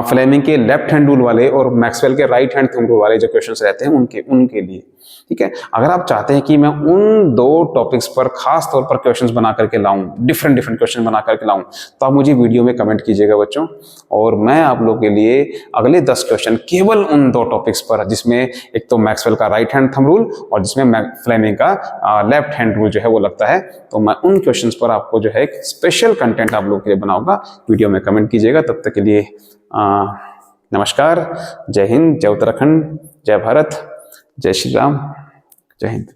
फ्लेमिंग के लेफ्ट हैंड रूल वाले और मैक्सवेल के राइट हैंड थंब रूल वाले जो क्वेश्चंस रहते हैं उनके लिए, ठीक है। अगर आप चाहते हैं कि मैं उन दो टॉपिक्स पर खास तौर पर क्वेश्चंस बना करके लाऊं, डिफरेंट क्वेश्चन बना करके लाऊं, तो आप मुझे वीडियो में कमेंट कीजिएगा बच्चों, और मैं आप लोगों के लिए अगले 10 क्वेश्चन केवल उन दो टॉपिक्स पर, जिसमें एक तो मैक्सवेल का राइट हैंड थंब रूल और जिसमें फ्लेमिंग का लेफ्ट हैंड रूल जो है वो लगता है, तो मैं उन क्वेश्चन पर आपको जो है एक स्पेशल कंटेंट आप लोगों के लिए बनाऊंगा। वीडियो में कमेंट कीजिएगा। तब तक के लिए नमस्कार, जय हिंद, जय उत्तराखंड, जय भारत, जय श्री राम, जय हिंद।